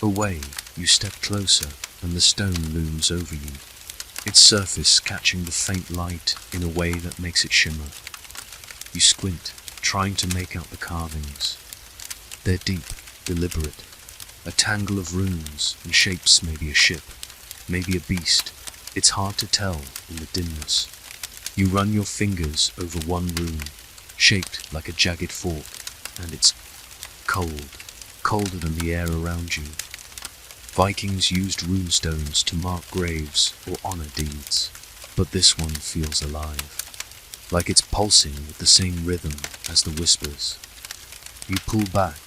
Away, you step closer, and the stone looms over you, its surface catching the faint light in a way that makes it shimmer. You squint, trying to make out the carvings. They're deep, deliberate, a tangle of runes and shapes, maybe a ship, maybe a beast. It's hard to tell in the dimness. You run your fingers over one rune, shaped like a jagged fork, and it's cold, colder than the air around you. Vikings used runestones to mark graves or honor deeds, but this one feels alive, like it's pulsing with the same rhythm as the whispers. You pull back,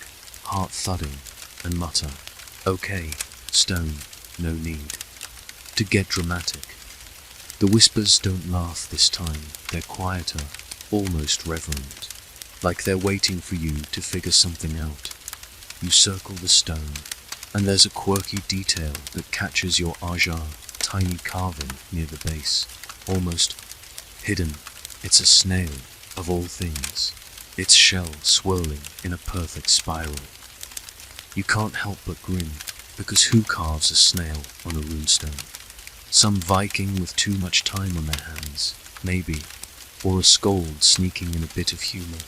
heart thudding, and mutter, "Okay, stone, no need," to get dramatic. The whispers don't laugh this time, they're quieter, almost reverent, like they're waiting for you to figure something out. You circle the stone, and there's a quirky detail that catches your eye, tiny carving near the base, almost hidden. It's a snail, of all things, its shell swirling in a perfect spiral. You can't help but grin, because who carves a snail on a runestone? Some Viking with too much time on their hands, maybe, or a skald sneaking in a bit of humor.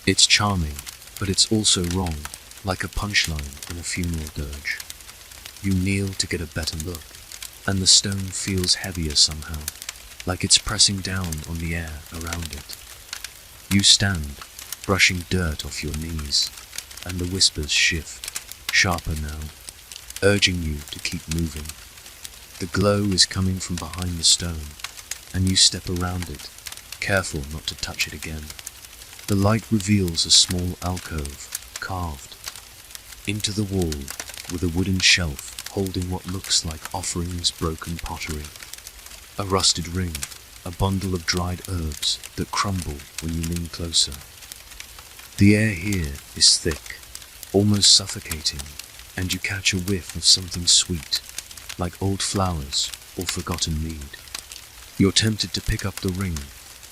It's charming, but it's also wrong, like a punchline in a funeral dirge. You kneel to get a better look, and the stone feels heavier somehow, like it's pressing down on the air around it. You stand, brushing dirt off your knees, and the whispers shift, sharper now, urging you to keep moving. The glow is coming from behind the stone, and you step around it, careful not to touch it again. The light reveals a small alcove, carved into the wall, with a wooden shelf holding what looks like offerings, broken pottery, a rusted ring, a bundle of dried herbs that crumble when you lean closer. The air here is thick, almost suffocating, and you catch a whiff of something sweet, like old flowers or forgotten mead. You're tempted to pick up the ring,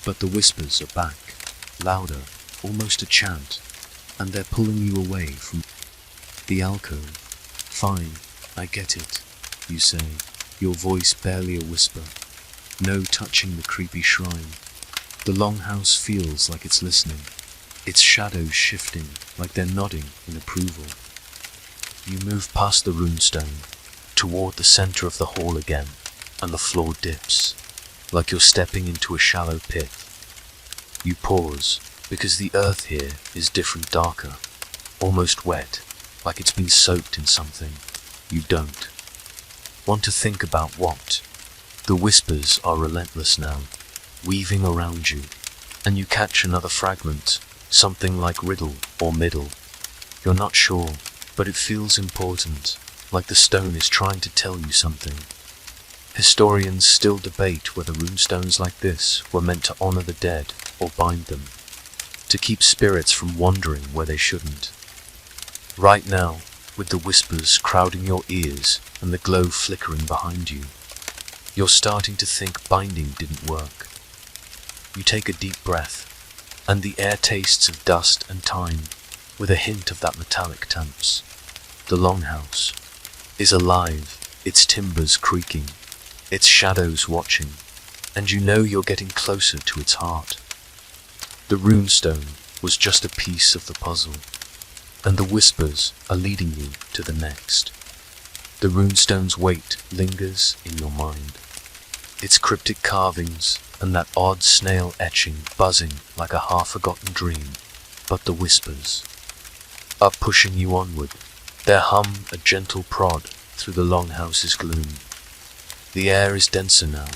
but the whispers are back, louder, almost a chant, and they're pulling you away from the alcove. "Fine, I get it," you say, your voice barely a whisper. No touching the creepy shrine. The longhouse feels like it's listening, its shadows shifting like they're nodding in approval. You move past the runestone, toward the center of the hall again, and the floor dips, like you're stepping into a shallow pit. You pause, because the earth here is different, darker, almost wet, like it's been soaked in something. You don't want to think about what. The whispers are relentless now, weaving around you, and you catch another fragment, something like riddle or middle. You're not sure, but it feels important, like the stone is trying to tell you something. Historians still debate whether runestones like this were meant to honor the dead or bind them, to keep spirits from wandering where they shouldn't. Right now, with the whispers crowding your ears and the glow flickering behind you, you're starting to think binding didn't work. You take a deep breath, and the air tastes of dust and time, with a hint of that metallic tampes. The longhouse is alive, its timbers creaking, its shadows watching, and you know you're getting closer to its heart. The runestone was just a piece of the puzzle, and the whispers are leading you to the next. The runestone's weight lingers in your mind, its cryptic carvings and that odd snail etching buzzing like a half-forgotten dream. But the whispers are pushing you onward, their hum a gentle prod through the longhouse's gloom. The air is denser now,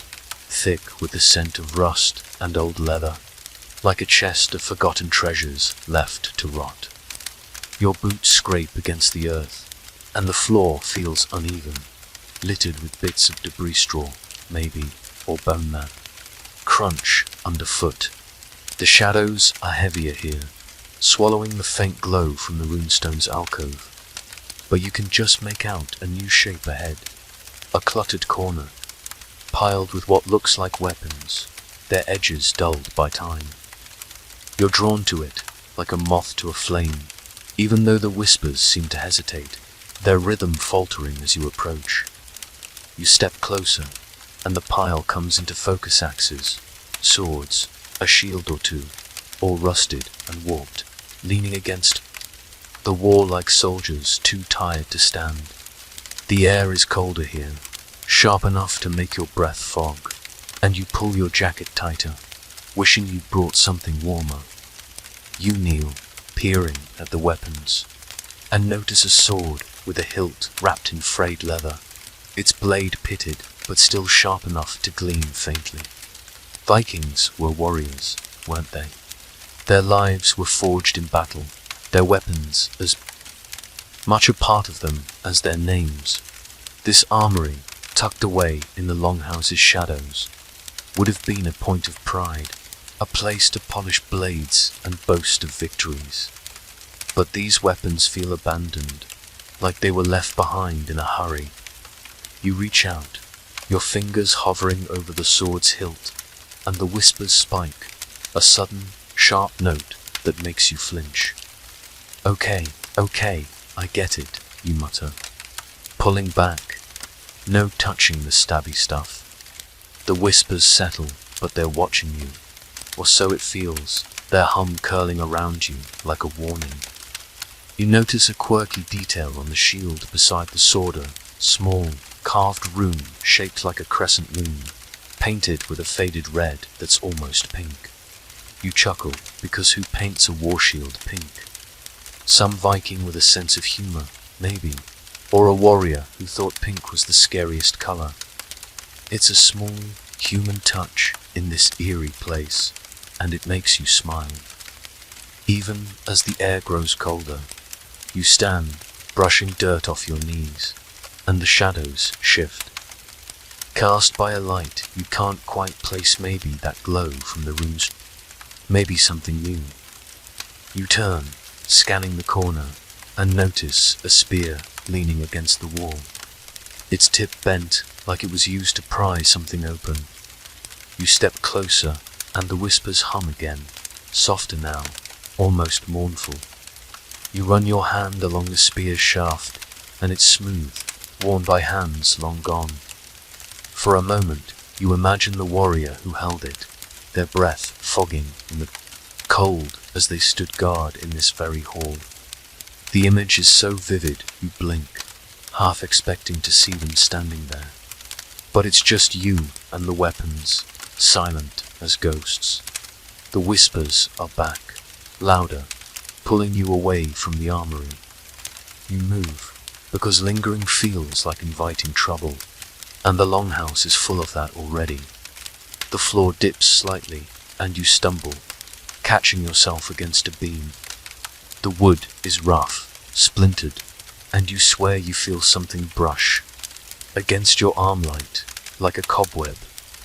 thick with the scent of rust and old leather, like a chest of forgotten treasures left to rot. Your boots scrape against the earth, and the floor feels uneven, littered with bits of debris straw, maybe, or bone mat. Crunch underfoot. The shadows are heavier here, swallowing the faint glow from the runestone's alcove. But you can just make out a new shape ahead, a cluttered corner, piled with what looks like weapons, their edges dulled by time. You're drawn to it, like a moth to a flame, even though the whispers seem to hesitate, their rhythm faltering as you approach. You step closer, and the pile comes into focus: axes, swords, a shield or two, all rusted and warped, leaning against the wall like soldiers too tired to stand. The air is colder here, sharp enough to make your breath fog, and you pull your jacket tighter, wishing you'd brought something warmer. You kneel, peering at the weapons, and notice a sword with a hilt wrapped in frayed leather, its blade pitted but still sharp enough to gleam faintly. Vikings were warriors, weren't they? Their lives were forged in battle, their weapons as much a part of them as their names. This armory, tucked away in the longhouse's shadows, would have been a point of pride, a place to polish blades and boast of victories. But these weapons feel abandoned, like they were left behind in a hurry. You reach out, your fingers hovering over the sword's hilt, and the whispers spike, a sudden, sharp note that makes you flinch. Okay, I get it, you mutter, pulling back, no touching the stabby stuff. The whispers settle, but they're watching you, or so it feels, their hum curling around you like a warning. You notice a quirky detail on the shield beside the sword, small, carved rune shaped like a crescent moon, painted with a faded red that's almost pink. You chuckle, because who paints a war shield pink? Some Viking with a sense of humor, maybe, or a warrior who thought pink was the scariest color. It's a small, human touch in this eerie place, and it makes you smile. Even as the air grows colder, you stand, brushing dirt off your knees, and the shadows shift. Cast by a light you can't quite place, maybe that glow from the runes, maybe something new. You turn, scanning the corner, and notice a spear leaning against the wall. Its tip bent, like it was used to pry something open. You step closer, and the whispers hum again, softer now, almost mournful. You run your hand along the spear's shaft, and it's smooth, worn by hands long gone. For a moment, you imagine the warrior who held it, their breath fogging in the cold as they stood guard in this very hall. The image is so vivid you blink, half expecting to see them standing there. But it's just you and the weapons, silent as ghosts. The whispers are back, louder, pulling you away from the armory. You move, because lingering feels like inviting trouble, and the longhouse is full of that already. The floor dips slightly, and you stumble, catching yourself against a beam. The wood is rough, splintered, and you swear you feel something brush against your armlight, like a cobweb,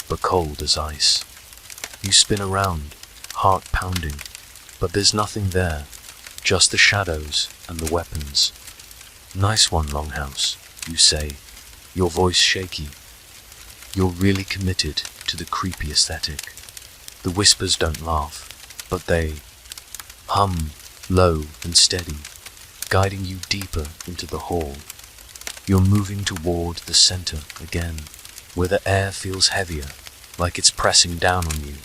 but cold as ice. You spin around, heart pounding, but there's nothing there, just the shadows and the weapons. Nice one, Longhouse, you say, your voice shaky. You're really committed to the creepy aesthetic. The whispers don't laugh, but they hum, low and steady, guiding you deeper into the hall. You're moving toward the center again, where the air feels heavier, like it's pressing down on you.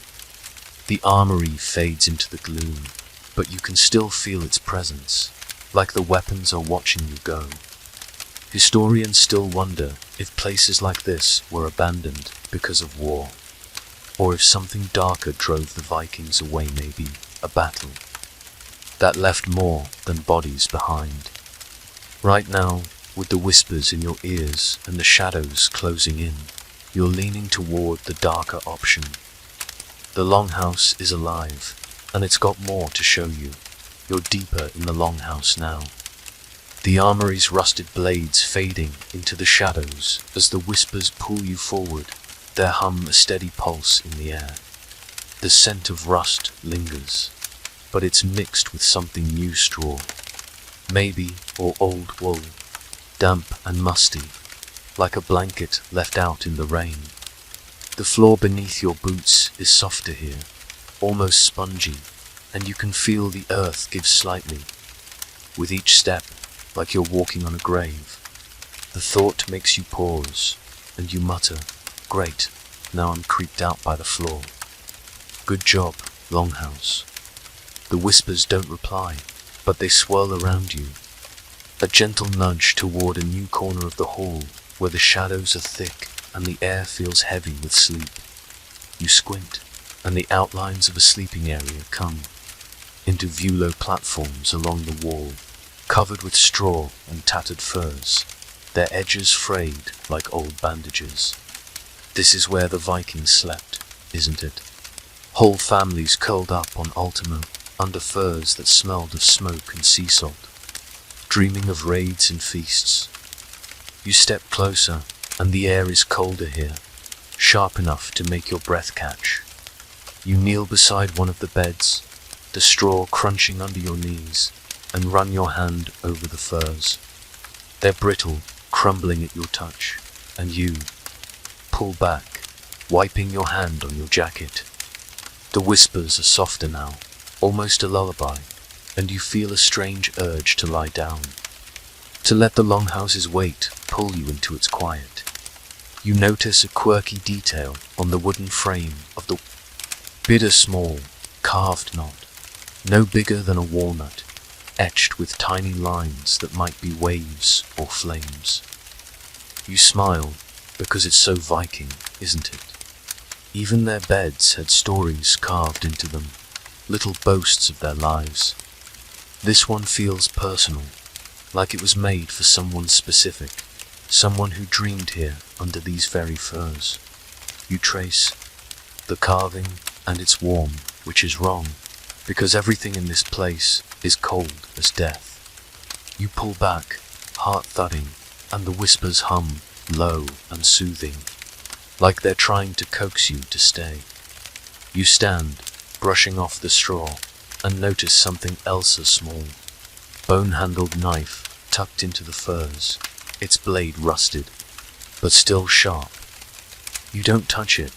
The armory fades into the gloom, but you can still feel its presence, like the weapons are watching you go. Historians still wonder if places like this were abandoned because of war, or if something darker drove the Vikings away, maybe a battle that left more than bodies behind. Right now, with the whispers in your ears and the shadows closing in, you're leaning toward the darker option. The longhouse is alive, and it's got more to show you. You're deeper in the longhouse now. The armory's rusted blades fading into the shadows as the whispers pull you forward, their hum a steady pulse in the air. The scent of rust lingers, but it's mixed with something new straw, maybe, or old wool, damp and musty, like a blanket left out in the rain. The floor beneath your boots is softer here, almost spongy, and you can feel the earth give slightly. With each step, like you're walking on a grave, the thought makes you pause, and you mutter, "Great, now I'm creeped out by the floor." Good job, longhouse. The whispers don't reply, but they swirl around you. A gentle nudge toward a new corner of the hall, where the shadows are thick and the air feels heavy with sleep. You squint, and the outlines of a sleeping area come into view. Low platforms along the wall, covered with straw and tattered furs, their edges frayed like old bandages. This is where the Vikings slept, isn't it? Whole families curled up on Ultimo, under furs that smelled of smoke and sea salt, dreaming of raids and feasts. You step closer, and the air is colder here, sharp enough to make your breath catch. You kneel beside one of the beds, the straw crunching under your knees, and run your hand over the furs. They're brittle, crumbling at your touch, and you pull back, wiping your hand on your jacket. The whispers are softer now, almost a lullaby, and you feel a strange urge to lie down, to let the longhouse's weight pull you into its quiet. You notice a quirky detail on the wooden frame of the bed, a small, carved knot, no bigger than a walnut, etched with tiny lines that might be waves or flames. You smile, because it's so Viking, isn't it? Even their beds had stories carved into them, little boasts of their lives. This one feels personal, like it was made for someone specific, someone who dreamed here under these very furs. You trace the carving, and it's warm, which is wrong, because everything in this place is cold as death. You pull back, heart thudding, and the whispers hum, low and soothing, like they're trying to coax you to stay. You stand, brushing off the straw, and notice something else, a small, bone-handled knife tucked into the furs, its blade rusted, but still sharp. You don't touch it,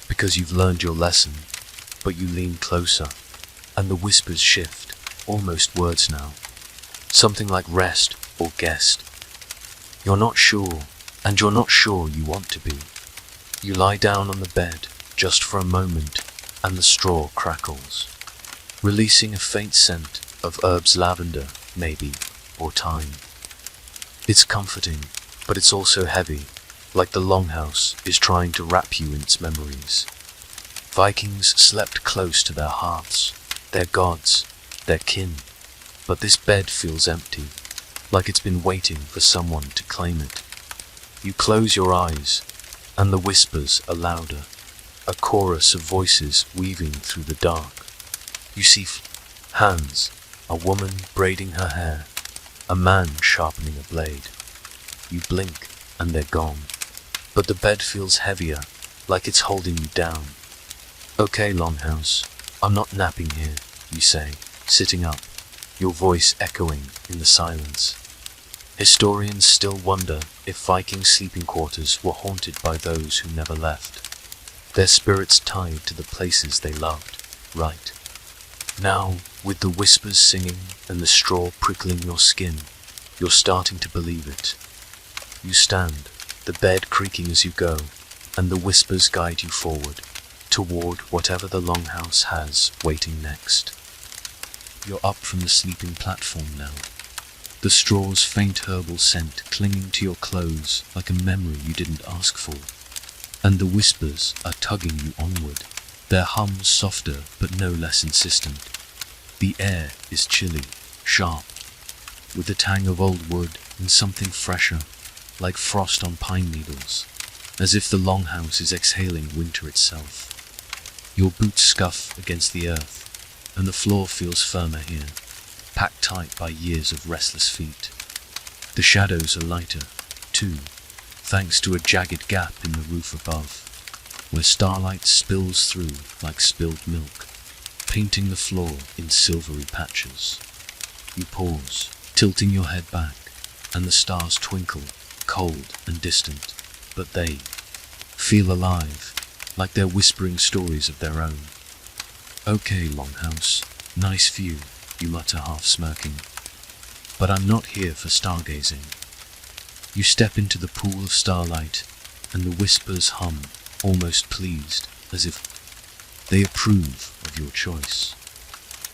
because you've learned your lesson, but you lean closer, and the whispers shift, almost words now. Something like rest or guest. You're not sure, and you're not sure you want to be. You lie down on the bed, just for a moment, and the straw crackles, releasing a faint scent of herbs, lavender, maybe, or thyme. It's comforting, but it's also heavy, like the longhouse is trying to wrap you in its memories. Vikings slept close to their hearths, their gods, their kin, but this bed feels empty, like it's been waiting for someone to claim it. You close your eyes, and the whispers are louder, a chorus of voices weaving through the dark. You see hands, a woman braiding her hair, a man sharpening a blade. You blink, and they're gone, but the bed feels heavier, like it's holding you down. "Okay, longhouse, I'm not napping here," you say, sitting up, your voice echoing in the silence. Historians still wonder if Viking sleeping quarters were haunted by those who never left, their spirits tied to the places they loved, right? Now, with the whispers singing and the straw prickling your skin, you're starting to believe it. You stand, the bed creaking as you go, and the whispers guide you forward, toward whatever the longhouse has waiting next. You're up from the sleeping platform now, the straw's faint herbal scent clinging to your clothes like a memory you didn't ask for, and the whispers are tugging you onward, their hums softer but no less insistent. The air is chilly, sharp, with the tang of old wood and something fresher, like frost on pine needles. as if the longhouse is exhaling winter itself. Your boots scuff against the earth, and the floor feels firmer here, packed tight by years of restless feet. The shadows are lighter, too, thanks to a jagged gap in the roof above, where starlight spills through like spilled milk, painting the floor in silvery patches. You pause, tilting your head back, and the stars twinkle, cold and distant, but they feel alive, like they're whispering stories of their own. "Okay, Longhouse, nice view," you mutter, half smirking. "But I'm not here for stargazing." You step into the pool of starlight, and the whispers hum, almost pleased, as if they approve of your choice.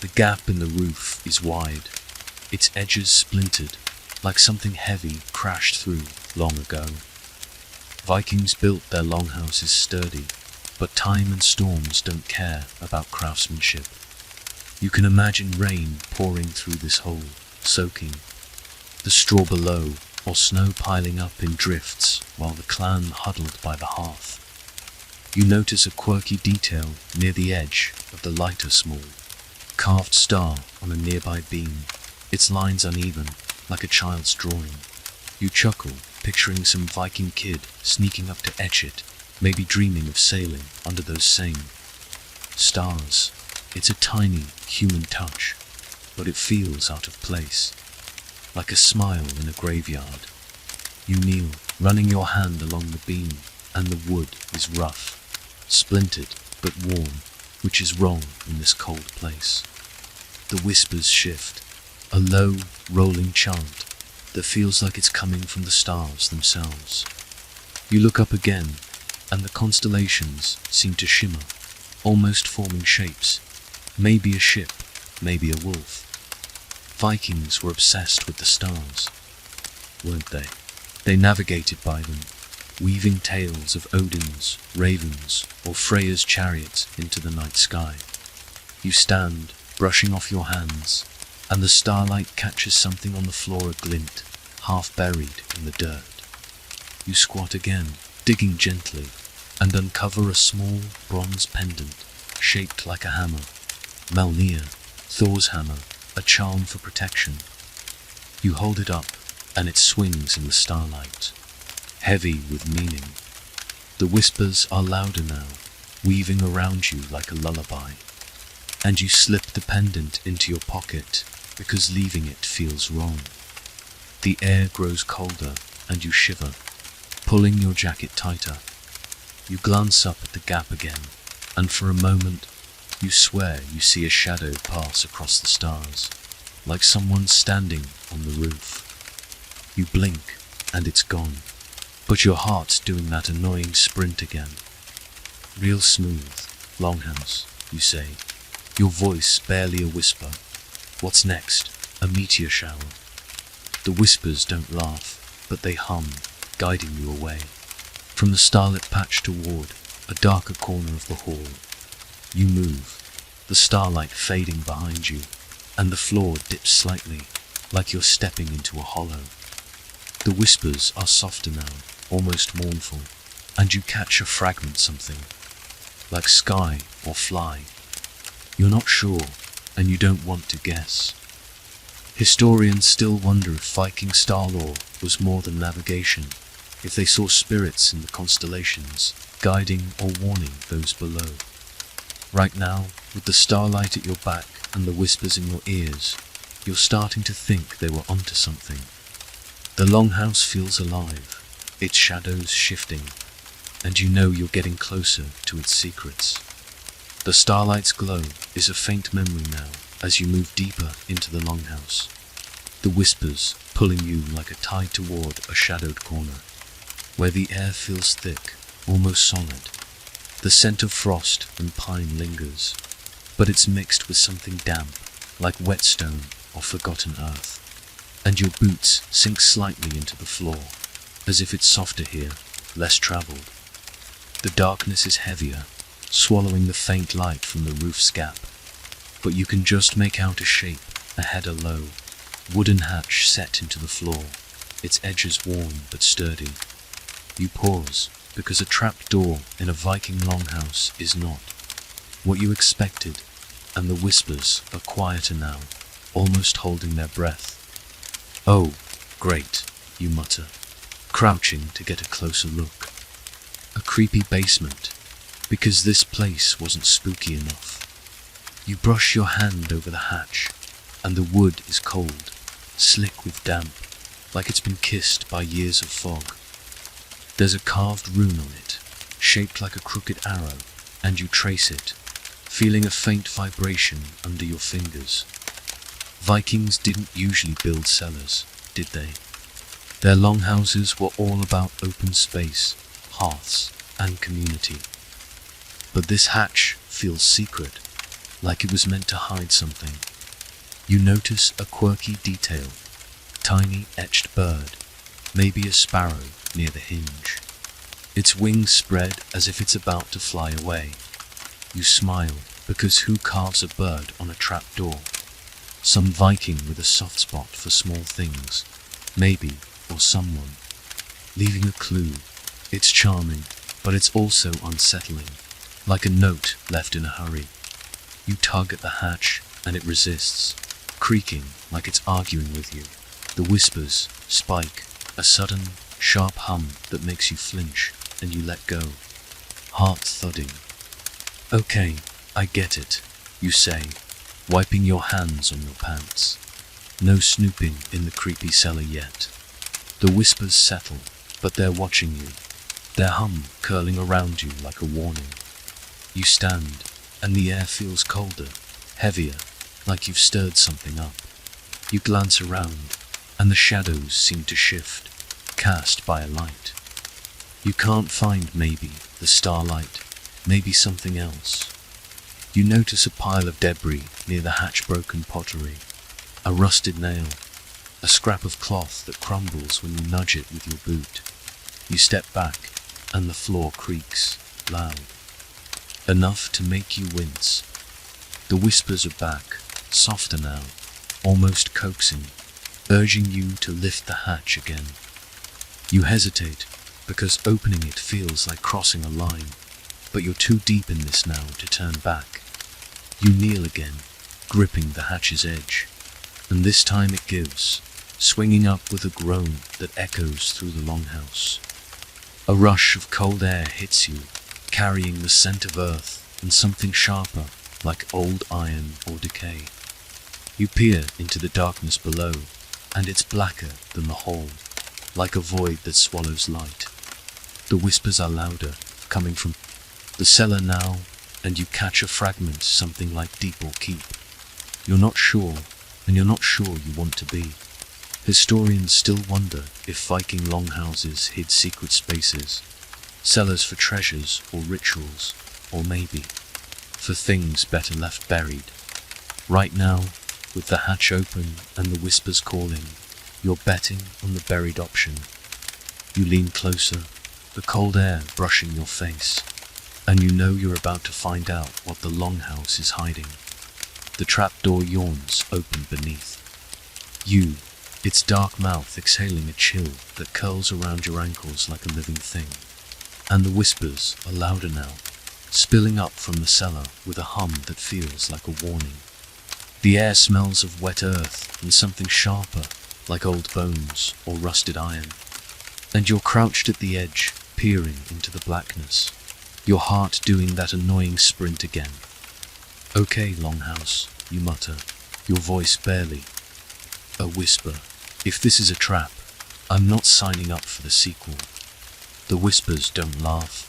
The gap in the roof is wide, its edges splintered, like something heavy crashed through long ago. Vikings built their longhouses sturdy, but time and storms don't care about craftsmanship. You can imagine rain pouring through this hole, soaking the straw below, or snow piling up in drifts while the clan huddled by the hearth. You notice a quirky detail near the edge of the lighter small, carved star on a nearby beam, its lines uneven, like a child's drawing. You chuckle, picturing some Viking kid sneaking up to etch it, maybe dreaming of sailing under those same stars. It's a tiny, human touch, but it feels out of place, like a smile in a graveyard. You kneel, running your hand along the beam, and the wood is rough, splintered but warm, which is wrong in this cold place. The whispers shift, a low, rolling chant that feels like it's coming from the stars themselves. You look up again, and the constellations seem to shimmer, almost forming shapes. Maybe a ship, maybe a wolf. Vikings were obsessed with the stars, weren't they? They navigated by them, weaving tales of Odin's, ravens, or Freya's chariots into the night sky. You stand, brushing off your hands, and the starlight catches something on the floor, a glint, half buried in the dirt. You squat again, digging gently, and uncover a small bronze pendant, shaped like a hammer. Mjolnir, Thor's hammer, a charm for protection. You hold it up, and it swings in the starlight, heavy with meaning. The whispers are louder now, weaving around you like a lullaby. And you slip the pendant into your pocket, because leaving it feels wrong. The air grows colder, and you shiver, pulling your jacket tighter. You glance up at the gap again, and for a moment, you swear you see a shadow pass across the stars, like someone standing on the roof. You blink, and it's gone, but your heart's doing that annoying sprint again. "Real smooth, Longhouse," you say, your voice barely a whisper. "What's next? A meteor shower?" The whispers don't laugh, but they hum, guiding you away. From the starlit patch toward a darker corner of the hall, you move, the starlight fading behind you, and the floor dips slightly, like you're stepping into a hollow. The whispers are softer now, almost mournful, and you catch a fragment, something like sky or fly. You're not sure, and you don't want to guess. Historians still wonder if Viking star lore was more than navigation, if they saw spirits in the constellations, guiding or warning those below. Right now, with the starlight at your back and the whispers in your ears, you're starting to think they were onto something. The longhouse feels alive, its shadows shifting, and you know you're getting closer to its secrets. The starlight's glow is a faint memory now as you move deeper into the longhouse, the whispers pulling you like a tide toward a shadowed corner, where the air feels thick, almost solid. The scent of frost and pine lingers, but it's mixed with something damp, like whetstone or forgotten earth. And your boots sink slightly into the floor, as if it's softer here, less traveled. The darkness is heavier, swallowing the faint light from the roof's gap, but you can just make out a shape, a header low, wooden hatch set into the floor, its edges worn but sturdy. You pause, because a trapdoor in a Viking longhouse is not what you expected, and the whispers are quieter now, almost holding their breath. "Oh, great," you mutter, crouching to get a closer look. A creepy basement, because this place wasn't spooky enough. You brush your hand over the hatch, and the wood is cold, slick with damp, like it's been kissed by years of fog. There's a carved rune on it, shaped like a crooked arrow, and you trace it, feeling a faint vibration under your fingers. Vikings didn't usually build cellars, did they? Their longhouses were all about open space, hearths, and community. But this hatch feels secret, like it was meant to hide something. You notice a quirky detail, tiny etched bird, maybe a sparrow near the hinge. Its wings spread as if it's about to fly away. You smile, because who carves a bird on a trapdoor? Some Viking with a soft spot for small things, maybe, or someone. Leaving a clue. It's charming, but it's also unsettling, like a note left in a hurry. You tug at the hatch, and it resists, creaking like it's arguing with you. The whispers spike, a sudden, sharp hum that makes you flinch, and you let go. Heart thudding. "Okay, I get it," you say, wiping your hands on your pants. No snooping in the creepy cellar yet. The whispers settle, but they're watching you, their hum curling around you like a warning. You stand, and the air feels colder, heavier, like you've stirred something up. You glance around, and the shadows seem to shift, cast by a light. You can't find maybe the starlight, maybe something else. You notice a pile of debris near the hatch-broken pottery, a rusted nail, a scrap of cloth that crumbles when you nudge it with your boot. You step back, and the floor creaks, loud, enough to make you wince. The whispers are back, softer now, almost coaxing, urging you to lift the hatch again. You hesitate, because opening it feels like crossing a line, but you're too deep in this now to turn back. You kneel again, gripping the hatch's edge, and this time it gives, swinging up with a groan that echoes through the longhouse. A rush of cold air hits you, carrying the scent of earth and something sharper, like old iron or decay. You peer into the darkness below, and it's blacker than the hole, like a void that swallows light. The whispers are louder, coming from the cellar now, and you catch a fragment, something like deep or keep. You're not sure, and you're not sure you want to be. Historians still wonder if Viking longhouses hid secret spaces, cellars for treasures or rituals, or maybe for things better left buried. Right now, with the hatch open and the whispers calling, you're betting on the buried option. You lean closer, the cold air brushing your face, and you know you're about to find out what the longhouse is hiding. The trapdoor yawns open beneath you, its dark mouth exhaling a chill that curls around your ankles like a living thing. And the whispers are louder now, spilling up from the cellar with a hum that feels like a warning. The air smells of wet earth and something sharper, like old bones or rusted iron. And you're crouched at the edge, peering into the blackness, your heart doing that annoying sprint again. "Okay, longhouse," you mutter, your voice barely a whisper. "If this is a trap, I'm not signing up for the sequel." The whispers don't laugh,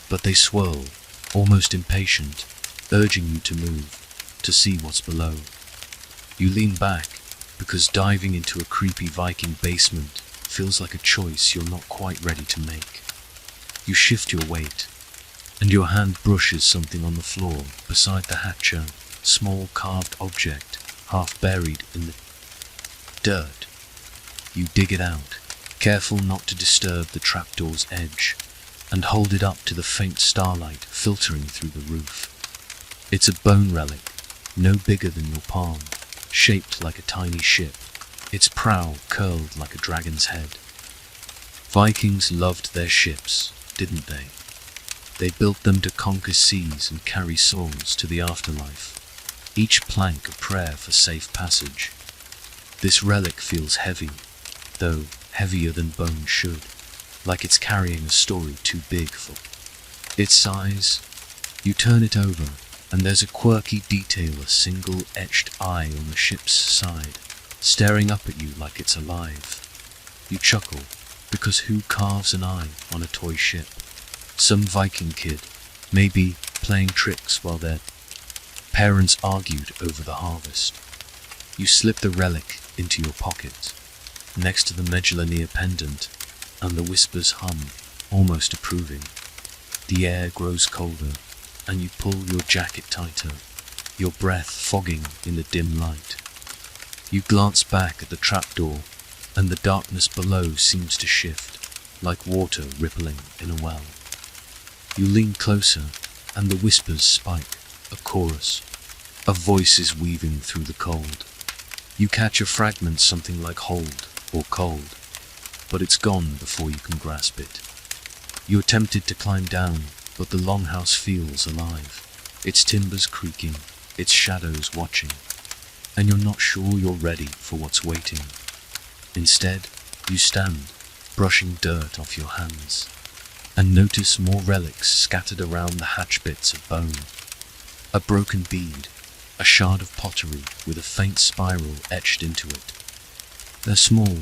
but they swirl, almost impatient, urging you to move, to see what's below. You lean back, because diving into a creepy Viking basement feels like a choice you're not quite ready to make. You shift your weight, and your hand brushes something on the floor beside the hatch, a small carved object, half buried in the dirt. You dig it out, careful not to disturb the trapdoor's edge, and hold it up to the faint starlight filtering through the roof. It's a bone relic, no bigger than your palm, shaped like a tiny ship, its prow curled like a dragon's head. Vikings loved their ships, didn't they? They built them to conquer seas and carry souls to the afterlife, each plank a prayer for safe passage. This relic feels heavy, though heavier than bone should, like it's carrying a story too big for its size. You turn it over, and there's a quirky detail, a single etched eye on the ship's side, staring up at you like it's alive. You chuckle, because who carves an eye on a toy ship? Some Viking kid, maybe playing tricks while their parents argued over the harvest. You slip the relic into your pocket, next to the Megillania pendant, and the whispers hum, almost approving. The air grows colder, and you pull your jacket tighter, your breath fogging in the dim light. You glance back at the trapdoor, and the darkness below seems to shift, like water rippling in a well. You lean closer, and the whispers spike, a chorus. A voice is weaving through the cold. You catch a fragment, something like hold or cold, but it's gone before you can grasp it. You're tempted to climb down, but the longhouse feels alive, its timbers creaking, its shadows watching, and you're not sure you're ready for what's waiting. Instead, you stand, brushing dirt off your hands, and notice more relics scattered around the hatch, bits of bone, a broken bead, a shard of pottery with a faint spiral etched into it. They're small,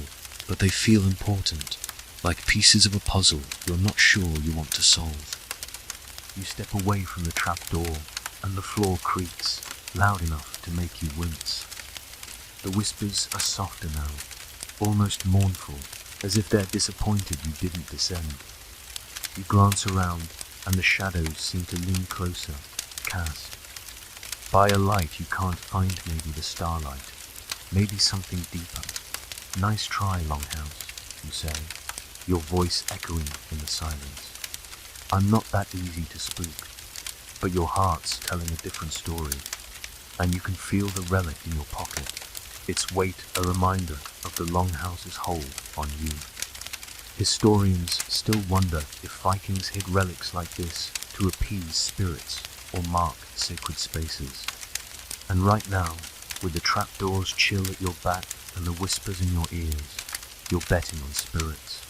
but they feel important, like pieces of a puzzle you're not sure you want to solve. You step away from the trapdoor, and the floor creaks, loud enough to make you wince. The whispers are softer now, almost mournful, as if they're disappointed you didn't descend. You glance around, and the shadows seem to lean closer, cast. By a light you can't find, maybe the starlight, maybe something deeper. Nice try, Longhouse, you say, your voice echoing in the silence. I'm not that easy to spook, but your heart's telling a different story, and you can feel the relic in your pocket, its weight a reminder of the Longhouse's hold on you. Historians still wonder if Vikings hid relics like this to appease spirits or mark sacred spaces. And right now, with the trapdoors chill at your back and the whispers in your ears, you're betting on spirits.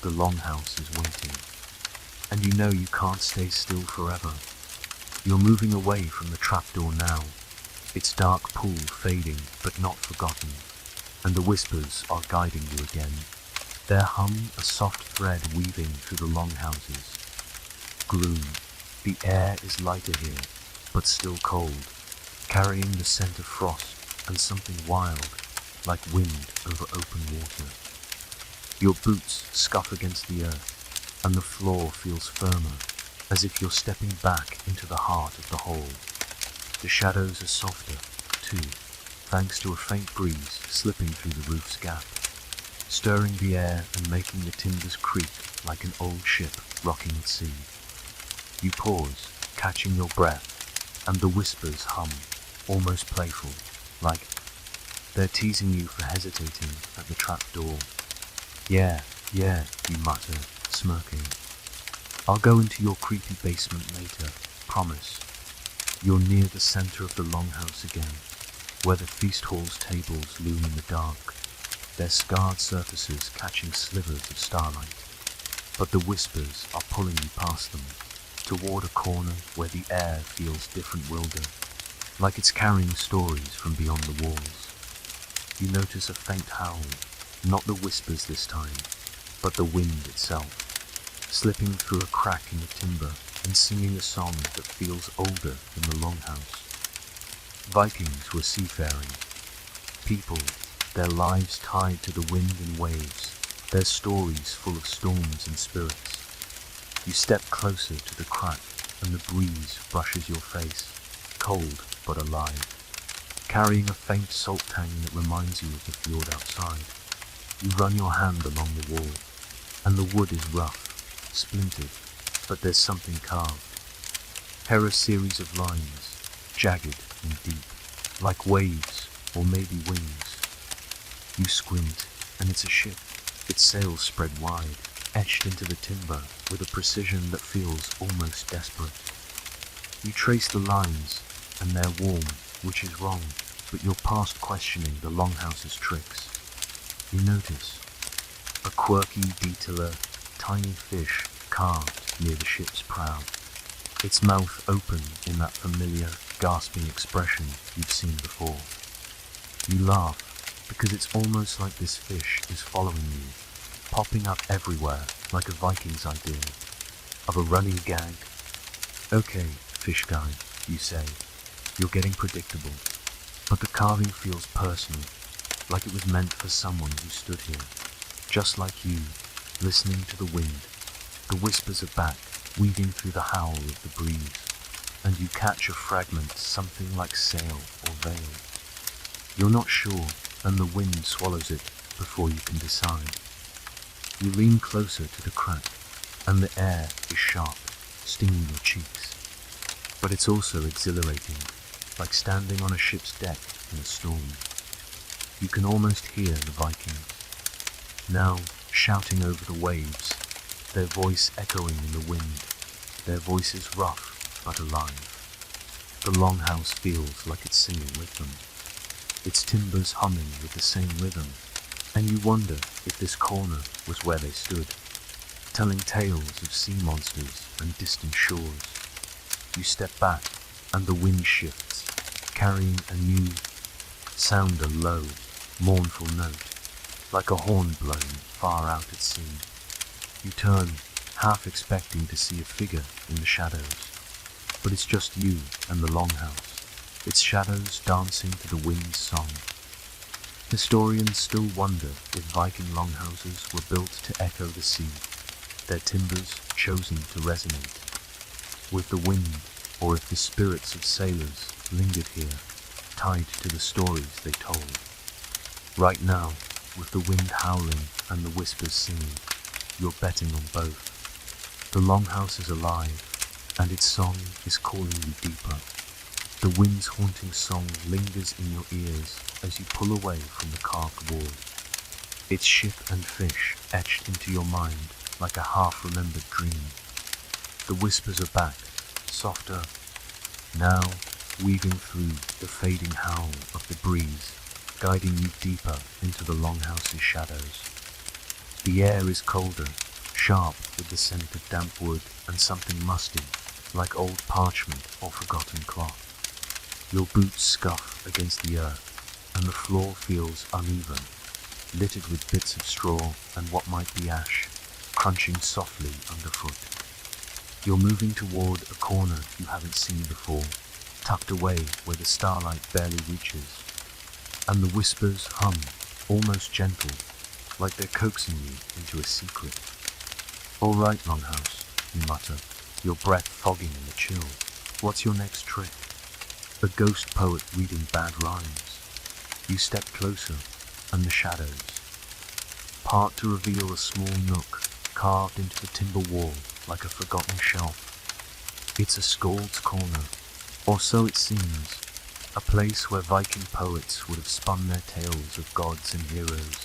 The Longhouse is waiting, and you know you can't stay still forever. You're moving away from the trapdoor now, its dark pool fading but not forgotten, and the whispers are guiding you again. Their hum a soft thread weaving through the longhouses. Gloom. The air is lighter here, but still cold, carrying the scent of frost and something wild, like wind over open water. Your boots scuff against the earth, and the floor feels firmer, as if you're stepping back into the heart of the hole. The shadows are softer, too, thanks to a faint breeze slipping through the roof's gap, stirring the air and making the timbers creak like an old ship rocking at sea. You pause, catching your breath, and the whispers hum, almost playful, like they're teasing you for hesitating at the trapdoor. Yeah, you mutter, smirking. I'll go into your creepy basement later, promise. You're near the center of the longhouse again, where the feast hall's tables loom in the dark, their scarred surfaces catching slivers of starlight. But the whispers are pulling you past them, toward a corner where the air feels different, wilder, like it's carrying stories from beyond the walls. You notice a faint howl, not the whispers this time, but the wind itself, slipping through a crack in the timber and singing a song that feels older than the longhouse. Vikings were seafaring people, their lives tied to the wind and waves, their stories full of storms and spirits. You step closer to the crack, and the breeze brushes your face, cold but alive, carrying a faint salt tang that reminds you of the fjord outside. You run your hand along the wall, and the wood is rough, splintered, but there's something carved. Here are a series of lines, jagged and deep, like waves or maybe wings. You squint, and it's a ship, its sails spread wide, etched into the timber with a precision that feels almost desperate. You trace the lines, and they're warm, which is wrong, but you're past questioning the Longhouse's tricks. You notice a quirky detailer, tiny fish carved near the ship's prow, its mouth open in that familiar, gasping expression you've seen before. You laugh, because it's almost like this fish is following you, popping up everywhere like a Viking's idea of a running gag. Okay, fish guy, you say, you're getting predictable, but the carving feels personal, like it was meant for someone who stood here, just like you, listening to the wind. The whispers are back, weaving through the howl of the breeze, and you catch a fragment, something like sail or veil. You're not sure, and the wind swallows it before you can decide. You lean closer to the crack, and the air is sharp, stinging your cheeks. But it's also exhilarating, like standing on a ship's deck in a storm. You can almost hear the Vikings, now shouting over the waves, their voice echoing in the wind, their voices rough but alive. The Longhouse feels like it's singing with them, its timbers humming with the same rhythm, and you wonder if this corner was where they stood, telling tales of sea monsters and distant shores. You step back, and the wind shifts, carrying a new sound, a low, mournful note, like a horn blown far out at sea. You turn, half expecting to see a figure in the shadows, but it's just you and the Longhouse, its shadows dancing to the wind's song. Historians still wonder if Viking longhouses were built to echo the sea, their timbers chosen to resonate with the wind, or if the spirits of sailors lingered here, tied to the stories they told. Right now, with the wind howling and the whispers singing, you're betting on both. The Longhouse is alive, and its song is calling you deeper. The wind's haunting song lingers in your ears as you pull away from the carved wall, its ship and fish etched into your mind like a half-remembered dream. The whispers are back, softer, now weaving through the fading howl of the breeze, guiding you deeper into the Longhouse's shadows. The air is colder, sharp with the scent of damp wood and something musty, like old parchment or forgotten cloth. Your boots scuff against the earth, and the floor feels uneven, littered with bits of straw and what might be ash, crunching softly underfoot. You're moving toward a corner you haven't seen before, tucked away where the starlight barely reaches, and the whispers hum, almost gentle, like they're coaxing you into a secret. "All right, Longhouse," you mutter, your breath fogging in the chill. "What's your next trick?" A ghost poet reading bad rhymes. You step closer, and the shadows part to reveal a small nook carved into the timber wall like a forgotten shelf. It's a Skald's Corner, or so it seems, a place where Viking poets would have spun their tales of gods and heroes,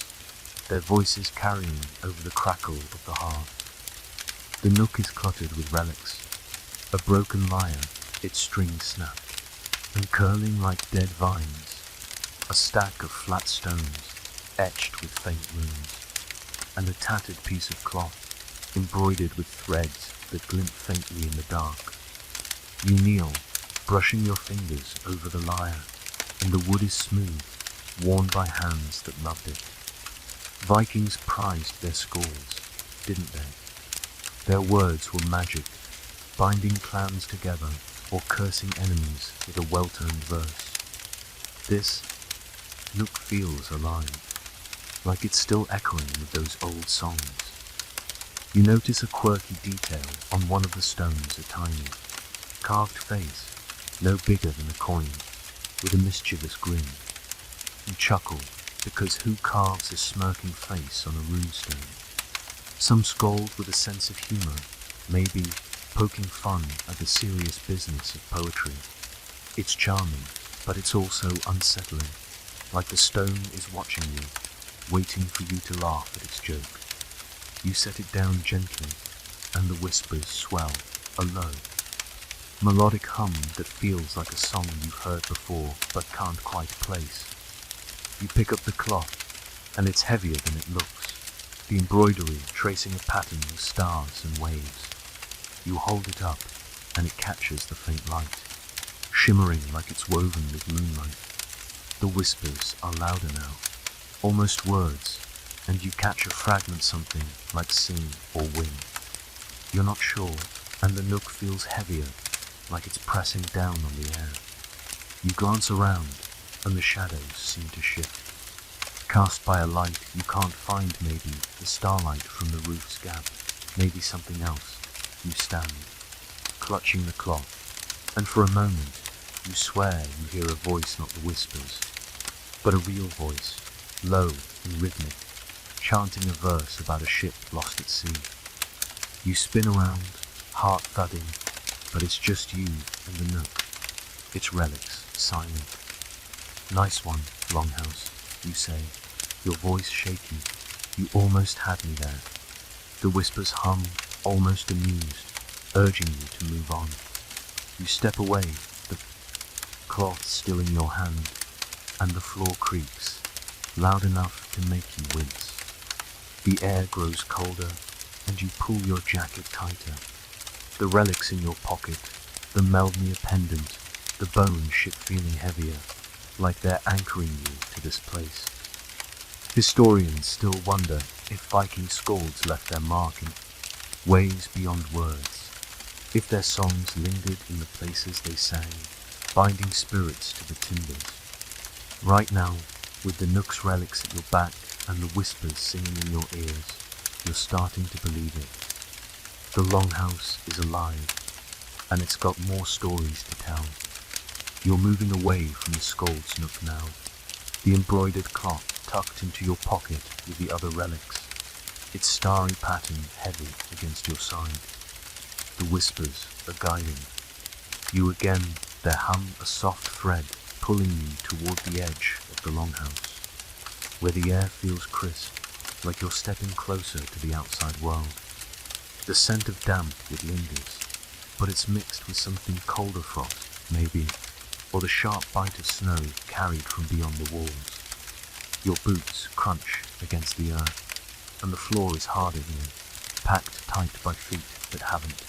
their voices carrying over the crackle of the hearth. The nook is cluttered with relics, a broken lyre, its strings snapped, and curling like dead vines, a stack of flat stones etched with faint runes, and a tattered piece of cloth embroidered with threads that glint faintly in the dark. You kneel, brushing your fingers over the lyre, and the wood is smooth, worn by hands that loved it. Vikings prized their scrolls, didn't they? Their words were magic, binding clans together or cursing enemies with a well-toned verse. This nook feels alive, like it's still echoing with those old songs. You notice a quirky detail on one of the stones, a tiny, carved face, no bigger than a coin, with a mischievous grin. You chuckle, because who carves a smirking face on a runestone? Some Skald with a sense of humor, maybe poking fun at the serious business of poetry. It's charming, but it's also unsettling, like the stone is watching you, waiting for you to laugh at its joke. You set it down gently, and the whispers swell, a low, melodic hum that feels like a song you've heard before but can't quite place. You pick up the cloth, and it's heavier than it looks, the embroidery tracing a pattern of stars and waves. You hold it up, and it catches the faint light, shimmering like it's woven with moonlight. The whispers are louder now, almost words, and you catch a fragment, something like sing or wing. You're not sure, and the nook feels heavier, like it's pressing down on the air. You glance around, and the shadows seem to shift, cast by a light you can't find, maybe the starlight from the roof's gap, maybe something else. You stand, clutching the cloth, and for a moment you swear you hear a voice, not the whispers, but a real voice, low and rhythmic, chanting a verse about a ship lost at sea. You spin around, heart thudding, but it's just you and the nook. Its relics, silent. Nice one, Longhouse, you say, your voice shaky. You almost had me there. The whispers hum, almost amused, urging you to move on. You step away, the cloth still in your hand, and the floor creaks, loud enough to make you wince. The air grows colder, and you pull your jacket tighter. The relics in your pocket, the Meldmere pendant, the bone ship feeling heavier, like they're anchoring you to this place. Historians still wonder if Viking skalds left their mark in ways beyond words, if their songs lingered in the places they sang, binding spirits to the timbers. Right now, with the nook's relics at your back and the whispers singing in your ears, you're starting to believe it. The Longhouse is alive, and it's got more stories to tell. You're moving away from the Skald's Nook now, the embroidered cloth tucked into your pocket with the other relics, its starry pattern heavy against your side. The whispers are guiding you again, their hum a soft thread pulling you toward the edge of the Longhouse, where the air feels crisp, like you're stepping closer to the outside world. The scent of damp it lingers, but it's mixed with something colder frost, maybe, or the sharp bite of snow carried from beyond the walls. Your boots crunch against the earth, and the floor is harder here, packed tight by feet that haven't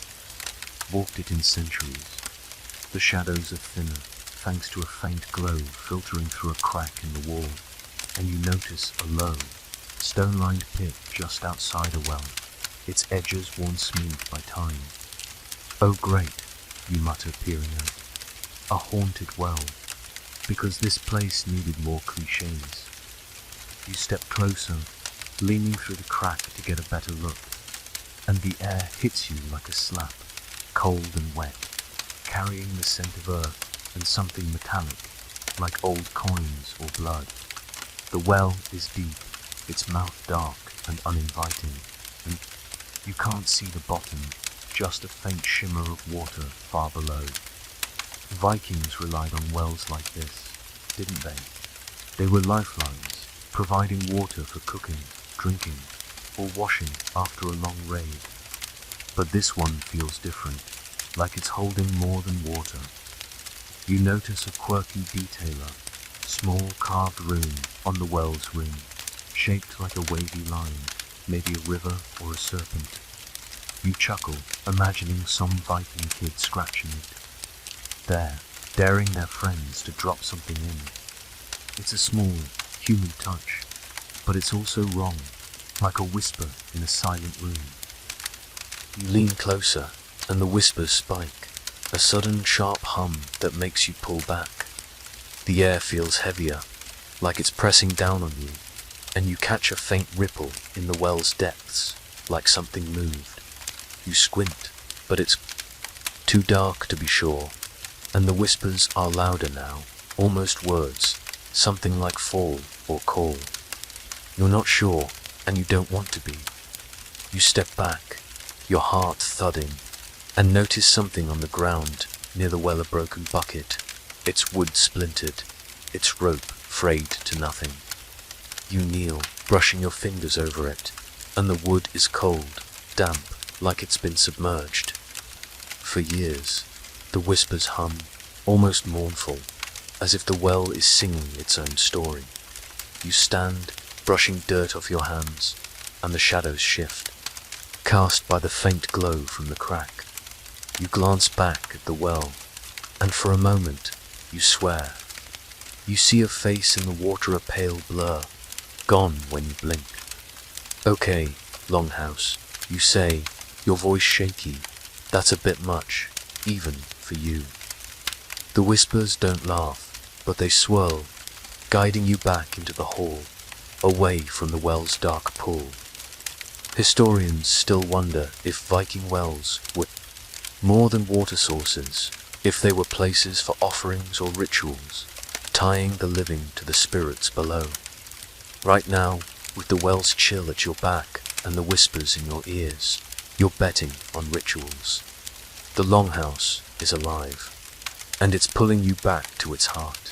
walked it in centuries. The shadows are thinner, thanks to a faint glow filtering through a crack in the wall, and you notice a low, stone-lined pit just outside a well, its edges worn smooth by time. Oh great, you mutter, peering out. A haunted well, because this place needed more cliches. You step closer, leaning through the crack to get a better look, and the air hits you like a slap, cold and wet, carrying the scent of earth and something metallic, like old coins or blood. The well is deep, its mouth dark and uninviting, and you can't see the bottom, just a faint shimmer of water far below. Vikings relied on wells like this, didn't they? They were lifelines, providing water for cooking, drinking, or washing after a long raid. But this one feels different, like it's holding more than water. You notice a quirky detailer, small carved rune on the well's rim, shaped like a wavy line, maybe a river or a serpent. You chuckle, imagining some Viking kid scratching it. There, daring their friends to drop something in. It's a small, human touch, but it's also wrong, like a whisper in a silent room. You lean closer, and the whispers spike, a sudden sharp hum that makes you pull back. The air feels heavier, like it's pressing down on you, and you catch a faint ripple in the well's depths, like something moved. You squint, but it's too dark to be sure, and the whispers are louder now, almost words, something like fall or call. You're not sure, and you don't want to be. You step back, your heart thudding, and notice something on the ground near the well, a broken bucket, its wood splintered, its rope frayed to nothing. You kneel, brushing your fingers over it, and the wood is cold, damp, like it's been submerged. For years, the whispers hum, almost mournful, as if the well is singing its own story. You stand, brushing dirt off your hands, and the shadows shift, cast by the faint glow from the crack. You glance back at the well, and for a moment, you swear. You see a face in the water, a pale blur, gone when you blink. "Okay, Longhouse," you say, your voice shaky. "That's a bit much, even for you." The whispers don't laugh, but they swirl, guiding you back into the hall, away from the well's dark pool. Historians still wonder if Viking wells were more than water sources, if they were places for offerings or rituals, tying the living to the spirits below. Right now, with the well's chill at your back and the whispers in your ears, you're betting on rituals. The Longhouse is alive, and it's pulling you back to its heart.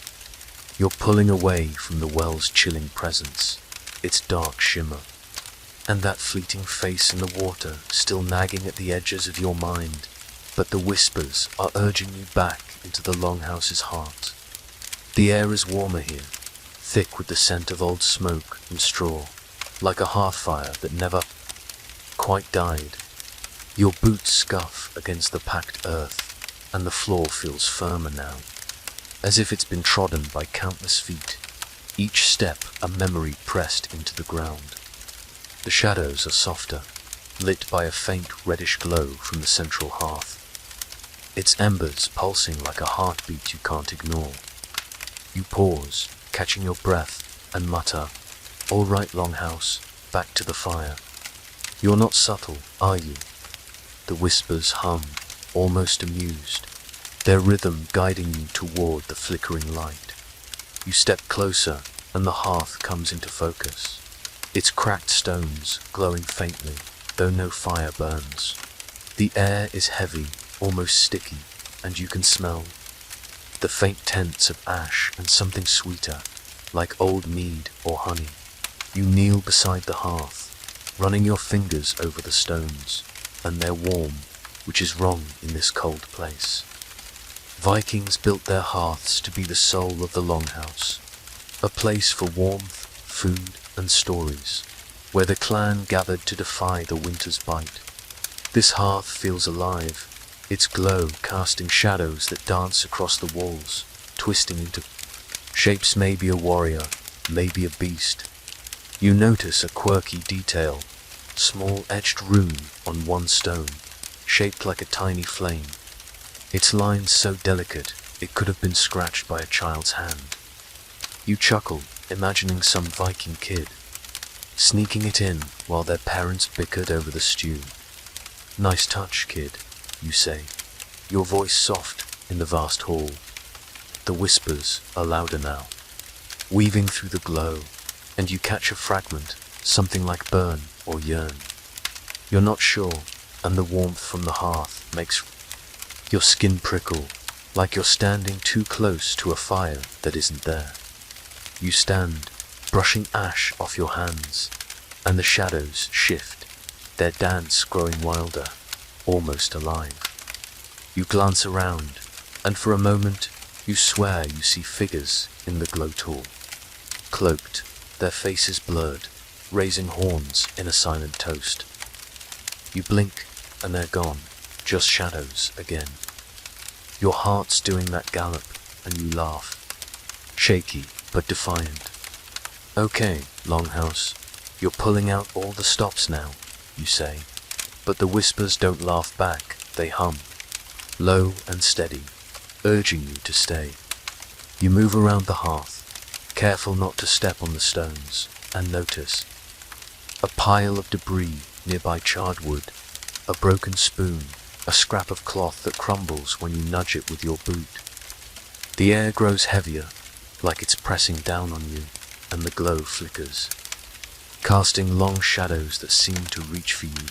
You're pulling away from the well's chilling presence, its dark shimmer, and that fleeting face in the water still nagging at the edges of your mind, but the whispers are urging you back into the Longhouse's heart. The air is warmer here, thick with the scent of old smoke and straw, like a hearth fire that never quite died. Your boots scuff against the packed earth, and the floor feels firmer now, as if it's been trodden by countless feet, each step a memory pressed into the ground. The shadows are softer, lit by a faint reddish glow from the central hearth, its embers pulsing like a heartbeat you can't ignore. You pause, catching your breath, and mutter, "All right, Longhouse, back to the fire." You're not subtle, are you? The whispers hum, almost amused, their rhythm guiding you toward the flickering light. You step closer, and the hearth comes into focus, its cracked stones glowing faintly, though no fire burns. The air is heavy, almost sticky, and you can smell the faint tints of ash and something sweeter, like old mead or honey. You kneel beside the hearth, running your fingers over the stones, and they're warm, which is wrong in this cold place. Vikings built their hearths to be the soul of the Longhouse, a place for warmth, food, and stories, where the clan gathered to defy the winter's bite. This hearth feels alive, its glow casting shadows that dance across the walls, twisting into shapes, maybe a warrior, maybe a beast. You notice a quirky detail, small etched rune on one stone, shaped like a tiny flame. Its lines so delicate, it could have been scratched by a child's hand. You chuckle, imagining some Viking kid sneaking it in while their parents bickered over the stew. "Nice touch, kid," you say, your voice soft in the vast hall. The whispers are louder now, weaving through the glow, and you catch a fragment, something like burn or yearn. You're not sure, and the warmth from the hearth makes your skin prickle, like you're standing too close to a fire that isn't there. You stand, brushing ash off your hands, and the shadows shift, their dance growing wilder, almost alive. You glance around, and for a moment, you swear you see figures in the glow tool, cloaked, their faces blurred, raising horns in a silent toast. You blink, and they're gone, just shadows again. Your heart's doing that gallop, and you laugh, shaky but defiant. "Okay, Longhouse, you're pulling out all the stops now," you say, but the whispers don't laugh back, they hum, low and steady, urging you to stay. You move around the hearth, careful not to step on the stones, and notice a pile of debris nearby, charred wood, a broken spoon, a scrap of cloth that crumbles when you nudge it with your boot. The air grows heavier, like it's pressing down on you, and the glow flickers, casting long shadows that seem to reach for you.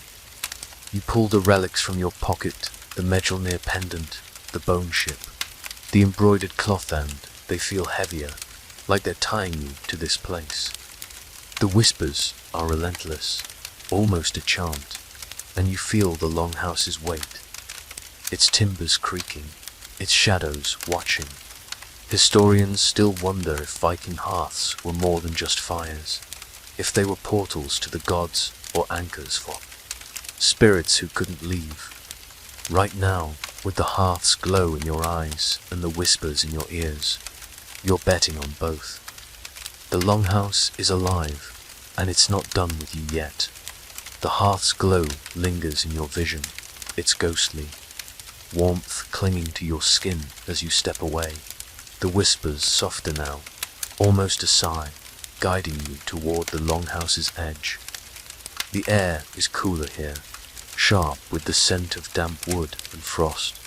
You pull the relics from your pocket, the Mjolnir pendant, the bone ship, the embroidered cloth, and they feel heavier, like they're tying you to this place. The whispers are relentless. almost a chant, and you feel the longhouse's weight, its timbers creaking, its shadows watching. Historians still wonder if Viking hearths were more than just fires, if they were portals to the gods or anchors for spirits who couldn't leave. Right now, with the hearth's glow in your eyes and the whispers in your ears, you're betting on both. The longhouse is alive, and it's not done with you yet. The hearth's glow lingers in your vision. It's ghostly, warmth clinging to your skin as you step away. The whispers softer now, almost a sigh, guiding you toward the longhouse's edge. The air is cooler here, sharp with the scent of damp wood and frost,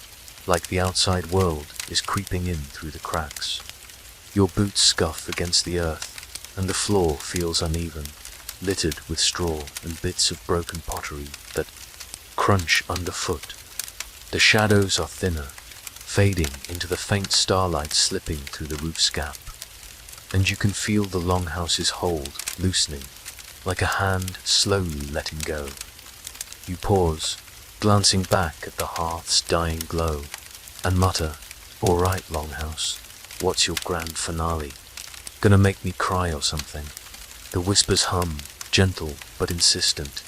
like the outside world is creeping in through the cracks. Your boots scuff against the earth, and the floor feels uneven, littered with straw and bits of broken pottery that crunch underfoot. The shadows are thinner, fading into the faint starlight slipping through the roof's gap, and you can feel the longhouse's hold loosening, like a hand slowly letting go. You pause, glancing back at the hearth's dying glow, and mutter, "All right, longhouse, what's your grand finale? Gonna make me cry or something?" The whispers hum, gentle but insistent,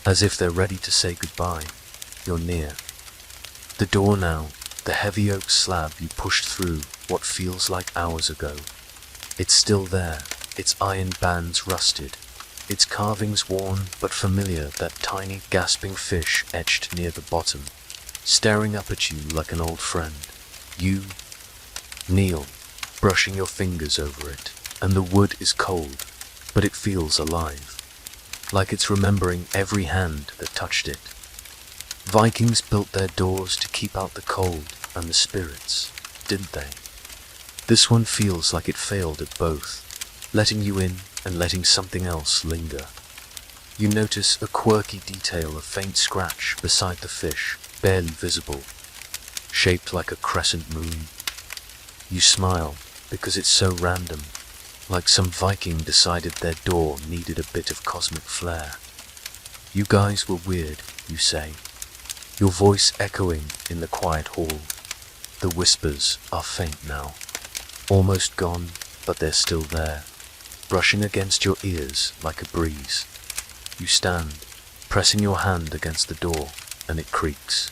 as if they're ready to say goodbye. You're near. The door now, the heavy oak slab you pushed through what feels like hours ago. It's still there, its iron bands rusted, its carvings worn but familiar, that tiny gasping fish etched near the bottom, staring up at you like an old friend. You kneel, brushing your fingers over it, and the wood is cold, but it feels alive, like it's remembering every hand that touched it. Vikings built their doors to keep out the cold and the spirits, didn't they? This one feels like it failed at both, letting you in and letting something else linger. You notice a quirky detail, a faint scratch beside the fish, barely visible, shaped like a crescent moon. You smile because it's so random, like some Viking decided their door needed a bit of cosmic flair. "You guys were weird," you say, your voice echoing in the quiet hall. The whispers are faint now, almost gone, but they're still there, brushing against your ears like a breeze. You stand, pressing your hand against the door, and it creaks.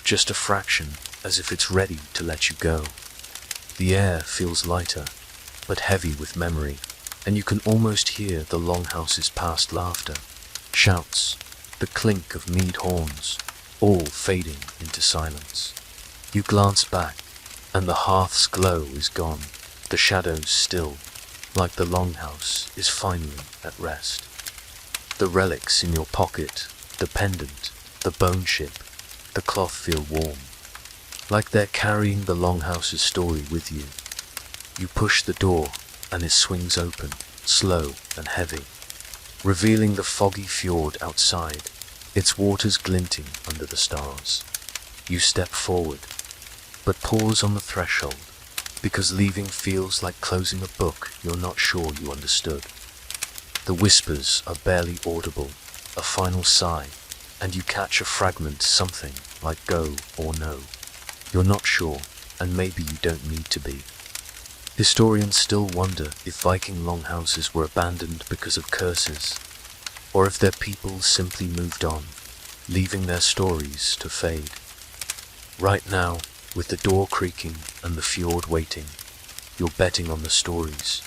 Just a fraction, as if it's ready to let you go. The air feels lighter, but heavy with memory, and you can almost hear the longhouse's past laughter, shouts, the clink of mead horns, all fading into silence. You glance back, and the hearth's glow is gone, the shadows still, like the longhouse is finally at rest. The relics in your pocket, the pendant, the bone chip, the cloth feel warm, like they're carrying the longhouse's story with you. You push the door, and it swings open, slow and heavy, revealing the foggy fjord outside, its waters glinting under the stars. You step forward, but pause on the threshold, because leaving feels like closing a book you're not sure you understood. The whispers are barely audible, a final sigh, and you catch a fragment, something like go or no. You're not sure, and maybe you don't need to be. Historians still wonder if Viking longhouses were abandoned because of curses, or if their people simply moved on, leaving their stories to fade. Right now, with the door creaking and the fjord waiting, you're betting on the stories.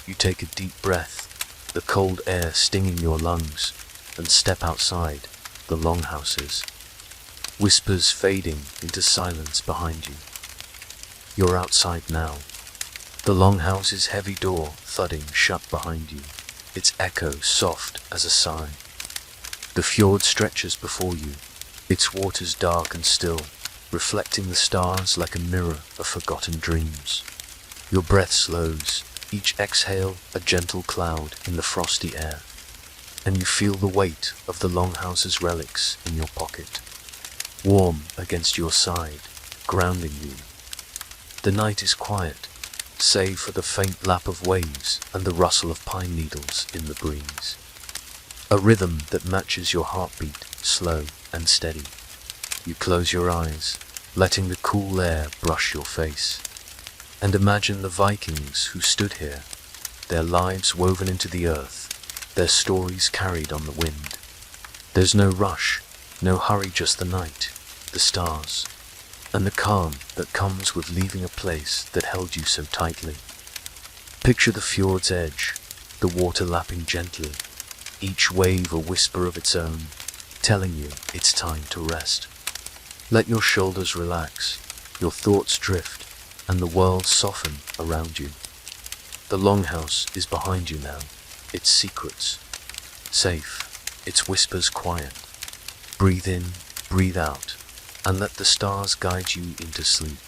You take a deep breath, the cold air stinging your lungs, and step outside the longhouses, whispers fading into silence behind you. You're outside now, the longhouse's heavy door thudding shut behind you, its echo soft as a sigh. The fjord stretches before you, its waters dark and still, reflecting the stars like a mirror of forgotten dreams. Your breath slows, each exhale a gentle cloud in the frosty air, and you feel the weight of the longhouse's relics in your pocket, warm against your side, grounding you. The night is quiet, save for the faint lap of waves and the rustle of pine needles in the breeze. A rhythm that matches your heartbeat, slow and steady. You close your eyes, letting the cool air brush your face. And imagine the Vikings who stood here, their lives woven into the earth, their stories carried on the wind. There's no rush, no hurry, just the night, the stars, and the calm that comes with leaving a place that held you so tightly. Picture the fjord's edge, the water lapping gently, each wave a whisper of its own, telling you it's time to rest. Let your shoulders relax, your thoughts drift, and the world soften around you. The longhouse is behind you now, its secrets safe, its whispers quiet. Breathe in, breathe out, and let the stars guide you into sleep.